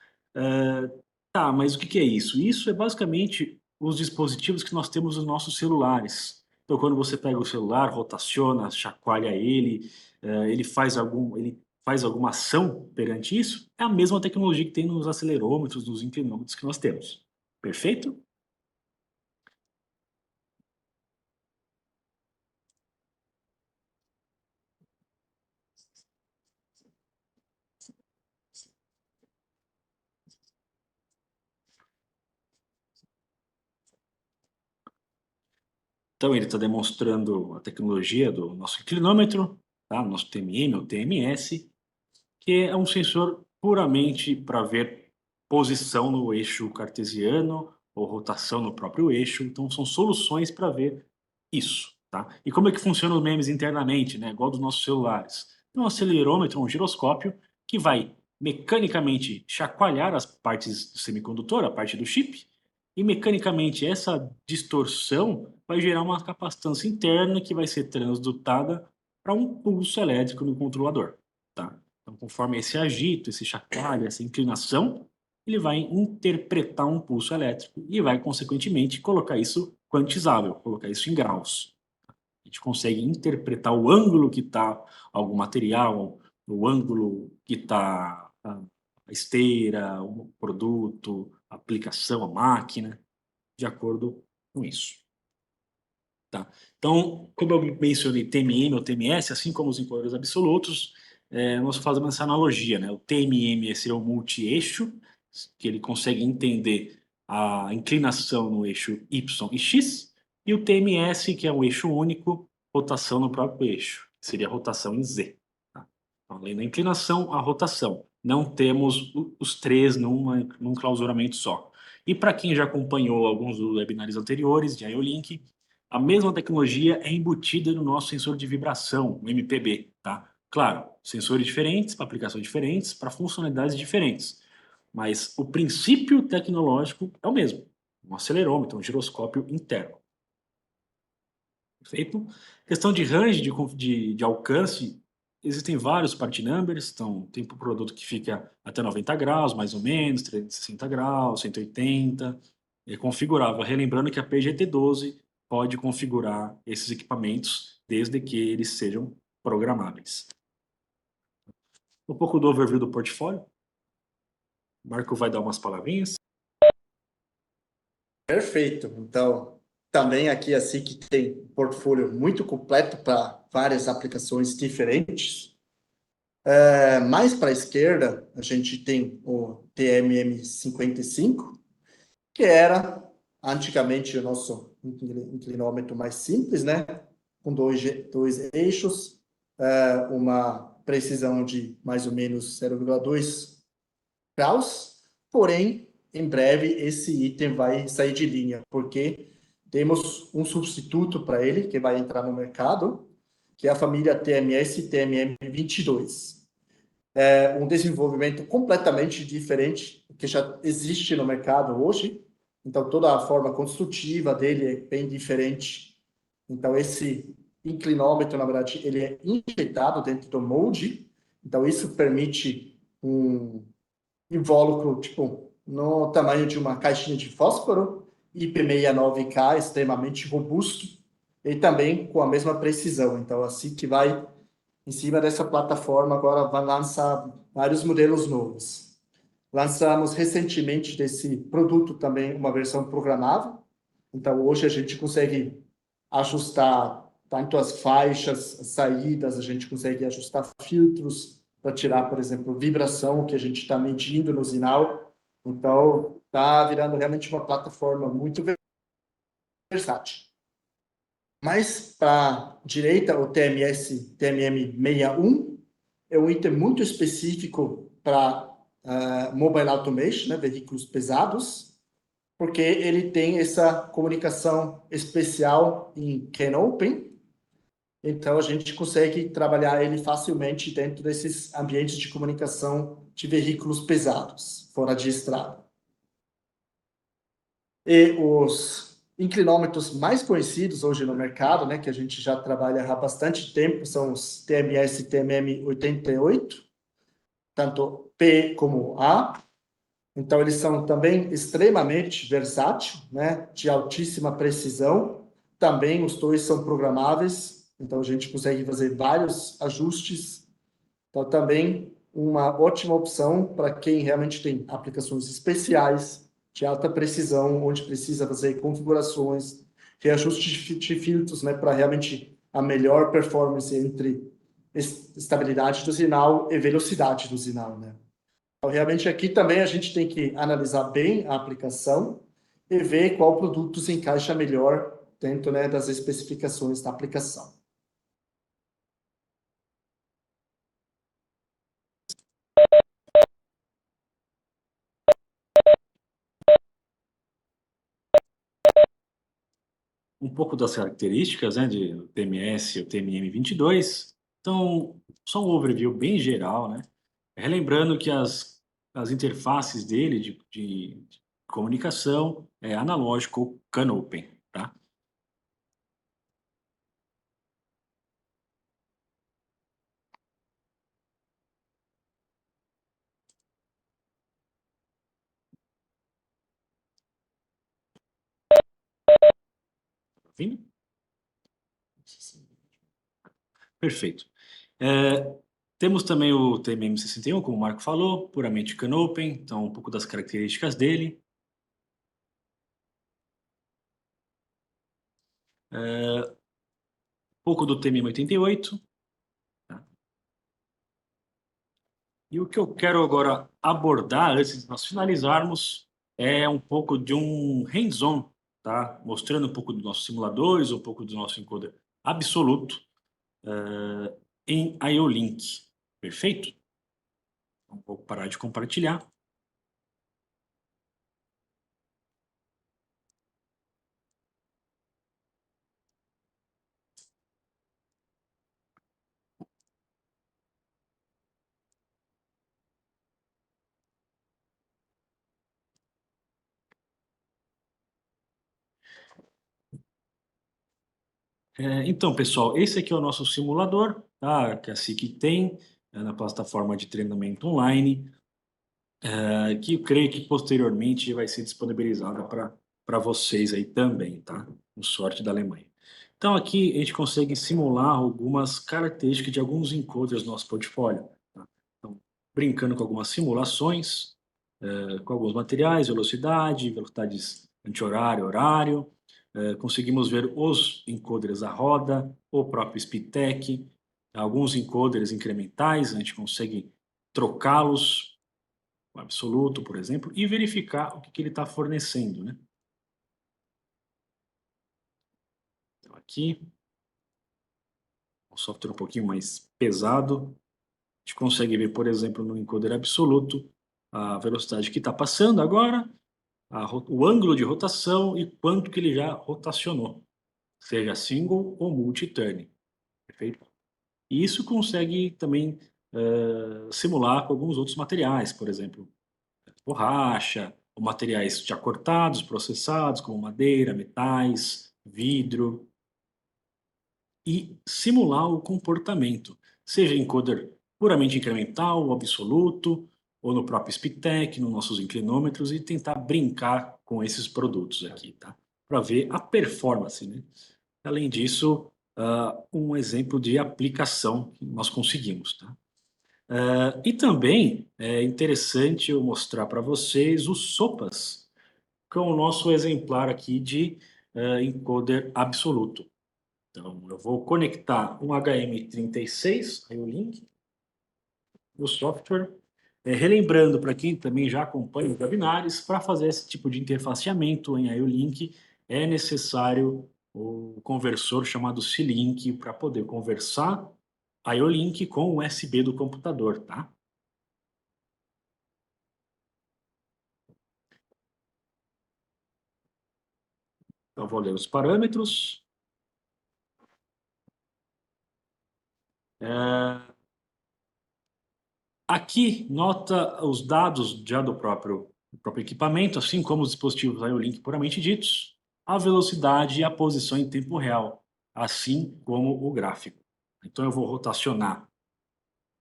Tá, mas o que é isso? Isso é basicamente os dispositivos que nós temos nos nossos celulares. Então, quando você pega o celular, rotaciona, chacoalha ele, ele faz alguma ação perante isso, é a mesma tecnologia que tem nos acelerômetros, nos inclinômetros que nós temos. Perfeito? Então, ele está demonstrando a tecnologia do nosso inclinômetro, tá? Nosso TMM ou TMS, que é um sensor puramente para ver posição no eixo cartesiano ou rotação no próprio eixo. Então, são soluções para ver isso. Tá? E como é que funciona os memes internamente, né? Igual dos nossos celulares? Um acelerômetro, um giroscópio, que vai mecanicamente chacoalhar as partes do semicondutor, a parte do chip, e mecanicamente essa distorção vai gerar uma capacitância interna que vai ser transdutada para um pulso elétrico no controlador. Tá? Então, conforme esse agito, esse chacoalho, essa inclinação, ele vai interpretar um pulso elétrico e vai, consequentemente, colocar isso quantizável, colocar isso em graus. A gente consegue interpretar o ângulo que está algum material, o ângulo que está a esteira, o produto, a aplicação, a máquina, de acordo com isso. Tá? Então, como eu mencionei TMM ou TMS, assim como os encodadores absolutos, nós fazemos essa analogia. Né? O TMM seria o multi-eixo, que ele consegue entender a inclinação no eixo Y e X, e o TMS, que é um eixo único, rotação no próprio eixo, seria a rotação em Z. Tá? Então, além da inclinação, a rotação. Não temos os três num clausuramento só. E para quem já acompanhou alguns dos webinars anteriores de IO-Link, a mesma tecnologia é embutida no nosso sensor de vibração, o MPB, tá? Claro, sensores diferentes, para aplicações diferentes, para funcionalidades diferentes. Mas o princípio tecnológico é o mesmo. Um acelerômetro, um giroscópio interno. Perfeito? Questão de range, de alcance, existem vários part numbers. Então, tem para o produto que fica até 90 graus, mais ou menos, 360 graus, 180. É configurável. Relembrando que a PGT12 pode configurar esses equipamentos desde que eles sejam programáveis. Um pouco do overview do portfólio. O Marco vai dar umas palavrinhas. Perfeito. Então, também aqui a SIC tem um portfólio muito completo para várias aplicações diferentes. Mais para a esquerda, a gente tem o TMM55, que era antigamente o nosso inclinômetro mais simples, né? Com dois eixos, uma precisão de mais ou menos 0,2 graus, porém, em breve esse item vai sair de linha, porque temos um substituto para ele que vai entrar no mercado, que é a família TMS TMM22. É um desenvolvimento completamente diferente que já existe no mercado hoje. Então, toda a forma construtiva dele é bem diferente. Então, esse inclinômetro, na verdade, ele é injetado dentro do molde. Então, isso permite um invólucro, tipo, no tamanho de uma caixinha de fósforo, IP69K, extremamente robusto, e também com a mesma precisão. Então, assim que vai, em cima dessa plataforma, agora vai lançar vários modelos novos. Lançamos recentemente desse produto também uma versão programável. Então, hoje a gente consegue ajustar tanto as faixas, as saídas, a gente consegue ajustar filtros para tirar, por exemplo, vibração que a gente está medindo no sinal. Então, está virando realmente uma plataforma muito versátil. Mas para a direita, o TMS, TMM61, é um item muito específico para mobile automation, né, veículos pesados, porque ele tem essa comunicação especial em CAN-Open, então a gente consegue trabalhar ele facilmente dentro desses ambientes de comunicação de veículos pesados, fora de estrada. E os inclinômetros mais conhecidos hoje no mercado, né, que a gente já trabalha há bastante tempo, são os TMS e TMM 88, tanto P como A. Então, eles são também extremamente versáteis, né, de altíssima precisão. Também os dois são programáveis, então a gente consegue fazer vários ajustes. Então, também uma ótima opção para quem realmente tem aplicações especiais de alta precisão, onde precisa fazer configurações, reajuste de filtros, né, para realmente a melhor performance entre estabilidade do sinal e velocidade do sinal, né? Então, realmente aqui também a gente tem que analisar bem a aplicação e ver qual produto se encaixa melhor dentro, né, das especificações da aplicação. Um pouco das características, né, de TMS e o TMM22. Então, só um overview bem geral, né? Relembrando que as interfaces dele de comunicação é analógico ou CAN-Open, tá? Tá ouvindo? Perfeito. Temos também o TMM61, como o Marco falou, puramente CAN-Open, então um pouco das características dele. Um pouco do TMM88. Tá? E o que eu quero agora abordar, antes de nós finalizarmos, é um pouco de um hands-on, tá? Mostrando um pouco dos nossos simuladores, um pouco do nosso encoder absoluto em IO-Link. Perfeito? Então, vou parar de compartilhar. Então, pessoal, esse aqui é o nosso simulador, tá? Que a SIC tem na plataforma de treinamento online, que eu creio que posteriormente vai ser disponibilizada para vocês aí também, tá? Com sorte da Alemanha. Então, aqui a gente consegue simular algumas características de alguns encoders do nosso portfólio, tá? Então, brincando com algumas simulações, com alguns materiais, velocidade, velocidades anti-horário, horário. Conseguimos ver os encoders à roda, o próprio SpeedTech, alguns encoders incrementais, a gente consegue trocá-los, o absoluto, por exemplo, e verificar o que ele está fornecendo, né? Então, aqui, um software um pouquinho mais pesado, gente consegue ver, por exemplo, no encoder absoluto, a velocidade que está passando agora, o ângulo de rotação e quanto que ele já rotacionou, seja single ou multi-turn, perfeito? E isso consegue também simular com alguns outros materiais, por exemplo, borracha, ou materiais já cortados, processados, como madeira, metais, vidro, e simular o comportamento, seja em encoder puramente incremental, ou absoluto, ou no próprio Speedtech, nos nossos inclinômetros, e tentar brincar com esses produtos aqui, tá? Para ver a performance, né? Além disso, um exemplo de aplicação que nós conseguimos, tá? E também é interessante eu mostrar para vocês os SOPAs, que é o nosso exemplar aqui de encoder absoluto. Então, eu vou conectar um HM36, aí o link, no software. Relembrando para quem também já acompanha os webinars, para fazer esse tipo de interfaceamento em IO-Link, é necessário o conversor chamado C-Link para poder conversar IO-Link com o USB do computador, tá? Então, vou ler os parâmetros. Aqui, nota os dados já do próprio equipamento, assim como os dispositivos IO-Link puramente ditos, a velocidade e a posição em tempo real, assim como o gráfico. Então, eu vou rotacionar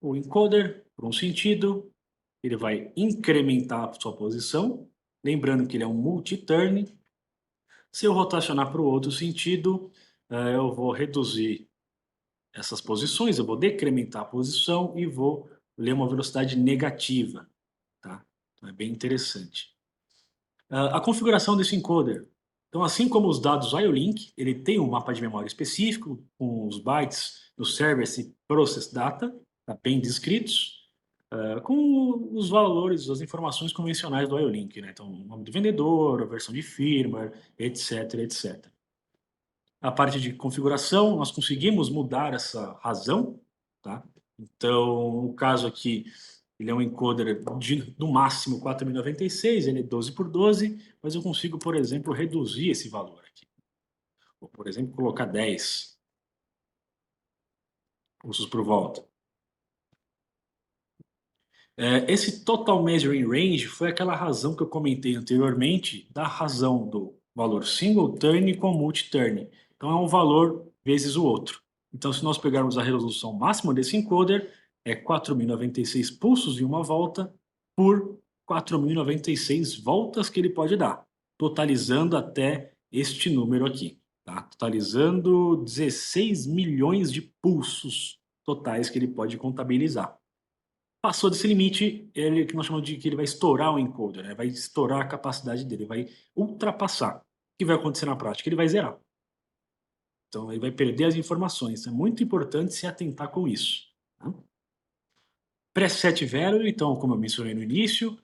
o encoder por um sentido, ele vai incrementar a sua posição, lembrando que ele é um multi-turn. Se eu rotacionar para o outro sentido, eu vou reduzir essas posições, eu vou decrementar a posição e vou ler uma velocidade negativa, tá? Então é bem interessante. A configuração desse encoder. Então, assim como os dados IO-Link, ele tem um mapa de memória específico, com os bytes do service e process data, tá bem descritos, com os valores, as informações convencionais do IO-Link, né? Então, o nome do vendedor, a versão de firmware, etc, etc. A parte de configuração, nós conseguimos mudar essa razão, tá? Então, no caso aqui, ele é um encoder no máximo 4096, ele é 12 por 12, mas eu consigo, por exemplo, reduzir esse valor aqui. Ou, por exemplo, colocar 10 pulsos por volta. Esse Total Measuring Range foi aquela razão que eu comentei anteriormente, da razão do valor single turn com multi-turn. Então é um valor vezes o outro. Então, se nós pegarmos a resolução máxima desse encoder, é 4.096 pulsos em uma volta por 4.096 voltas que ele pode dar, totalizando até este número aqui, tá? Totalizando 16 milhões de pulsos totais que ele pode contabilizar. Passou desse limite, ele que nós chamamos de que ele vai estourar o encoder, né? Vai estourar a capacidade dele, vai ultrapassar. O que vai acontecer na prática? Ele vai zerar. Então ele vai perder as informações. É muito importante se atentar com isso, tá? Preset value, então, como eu mencionei no início,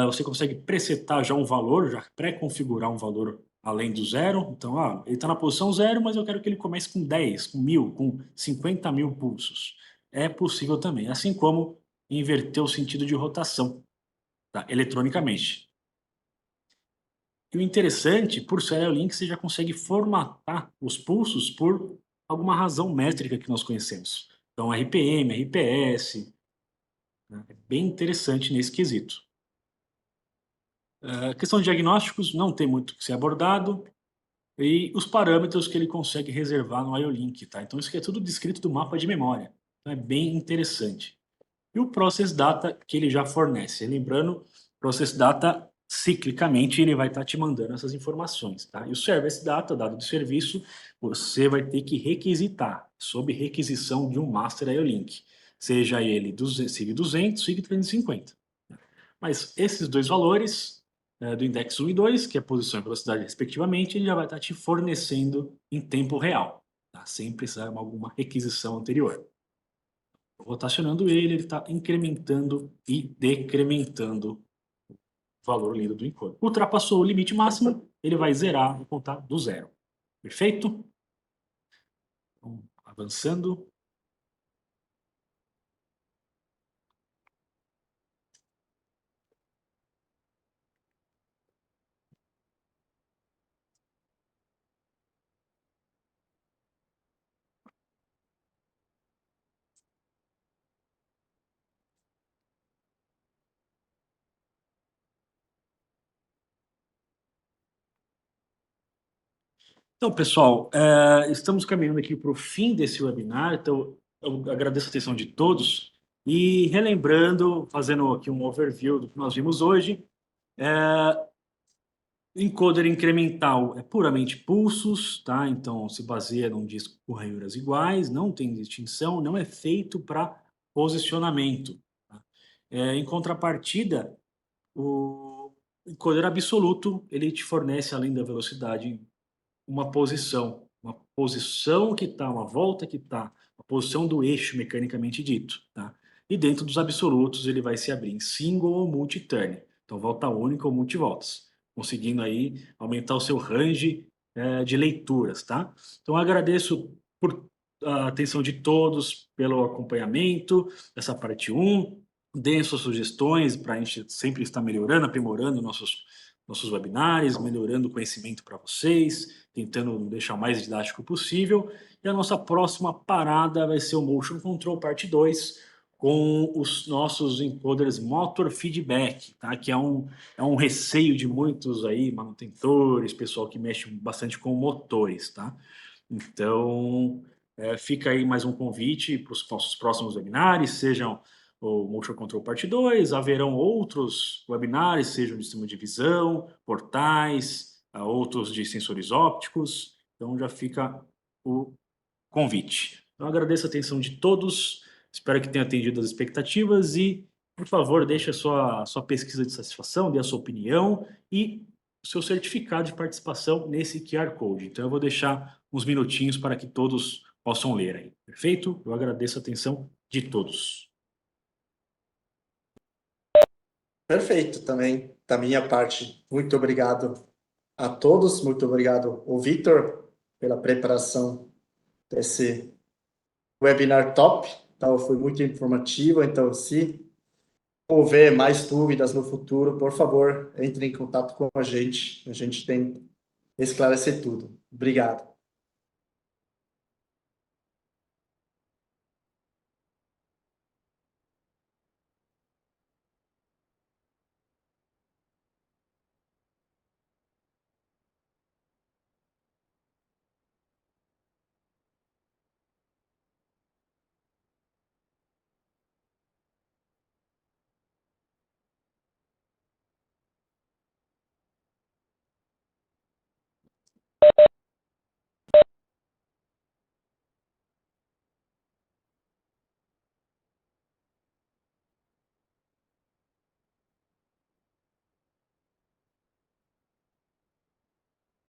você consegue presetar já um valor, já pré-configurar um valor além do zero. Então, ele está na posição zero, mas eu quero que ele comece com 10, com 1.000, com 50 mil pulsos. É possível também, assim como inverter o sentido de rotação, tá? Eletronicamente. E o interessante, por serial link, você já consegue formatar os pulsos por alguma razão métrica que nós conhecemos. Então, RPM, RPS, né? É bem interessante nesse quesito. A questão de diagnósticos não tem muito que ser abordado, e os parâmetros que ele consegue reservar no IO-Link, tá? Então isso aqui é tudo descrito do mapa de memória. Então é bem interessante. E o Process Data que ele já fornece. Lembrando, Process Data, ciclicamente, ele vai estar te mandando essas informações, tá? E o Service Data, dado de serviço, você vai ter que requisitar, sob requisição de um Master IO-Link, seja ele SIG200, SIG350. Mas esses dois valores, do index 1 e 2, que é posição e velocidade respectivamente, ele já vai estar te fornecendo em tempo real, tá? Sem precisar de alguma requisição anterior. Rotacionando ele está incrementando e decrementando o valor lido do encoder. Ultrapassou o limite máximo, ele vai zerar e contar do zero. Perfeito? Então, avançando. Então, pessoal, estamos caminhando aqui para o fim desse webinar, então eu agradeço a atenção de todos e relembrando, fazendo aqui um overview do que nós vimos hoje, encoder incremental é puramente pulsos, tá? Então se baseia num disco com ranhuras iguais, não tem distinção, não é feito para posicionamento. Tá? Em contrapartida, o encoder absoluto ele te fornece, além da velocidade, uma posição que está, uma volta que está, a posição do eixo mecanicamente dito, tá? E dentro dos absolutos ele vai se abrir em single ou multi-turn, então volta única ou multivoltas, conseguindo aí aumentar o seu range de leituras, tá? Então agradeço por a atenção de todos, pelo acompanhamento dessa parte um. Deem suas sugestões para a gente sempre estar melhorando, aprimorando nossos webinars, melhorando o conhecimento para vocês, tentando deixar o mais didático possível. E a nossa próxima parada vai ser o Motion Control Parte 2, com os nossos encoders Motor Feedback, tá? Que é um receio de muitos aí, manutentores, pessoal que mexe bastante com motores, tá? Então, fica aí mais um convite para os nossos próximos webinars, sejam o Motion Control Parte 2, haverão outros webinars, sejam de sistema de visão, portais, outros de sensores ópticos, então já fica o convite. Então agradeço a atenção de todos, espero que tenha atendido as expectativas e, por favor, deixe a sua pesquisa de satisfação, dê a sua opinião e o seu certificado de participação nesse QR Code. Então eu vou deixar uns minutinhos para que todos possam ler aí. Perfeito? Eu agradeço a atenção de todos. Perfeito, também da minha parte. Muito obrigado a todos, muito obrigado ao Vitor pela preparação desse webinar top. Então, foi muito informativo. Então, se houver mais dúvidas no futuro, por favor, entre em contato com a gente. A gente tem esclarecer tudo. Obrigado.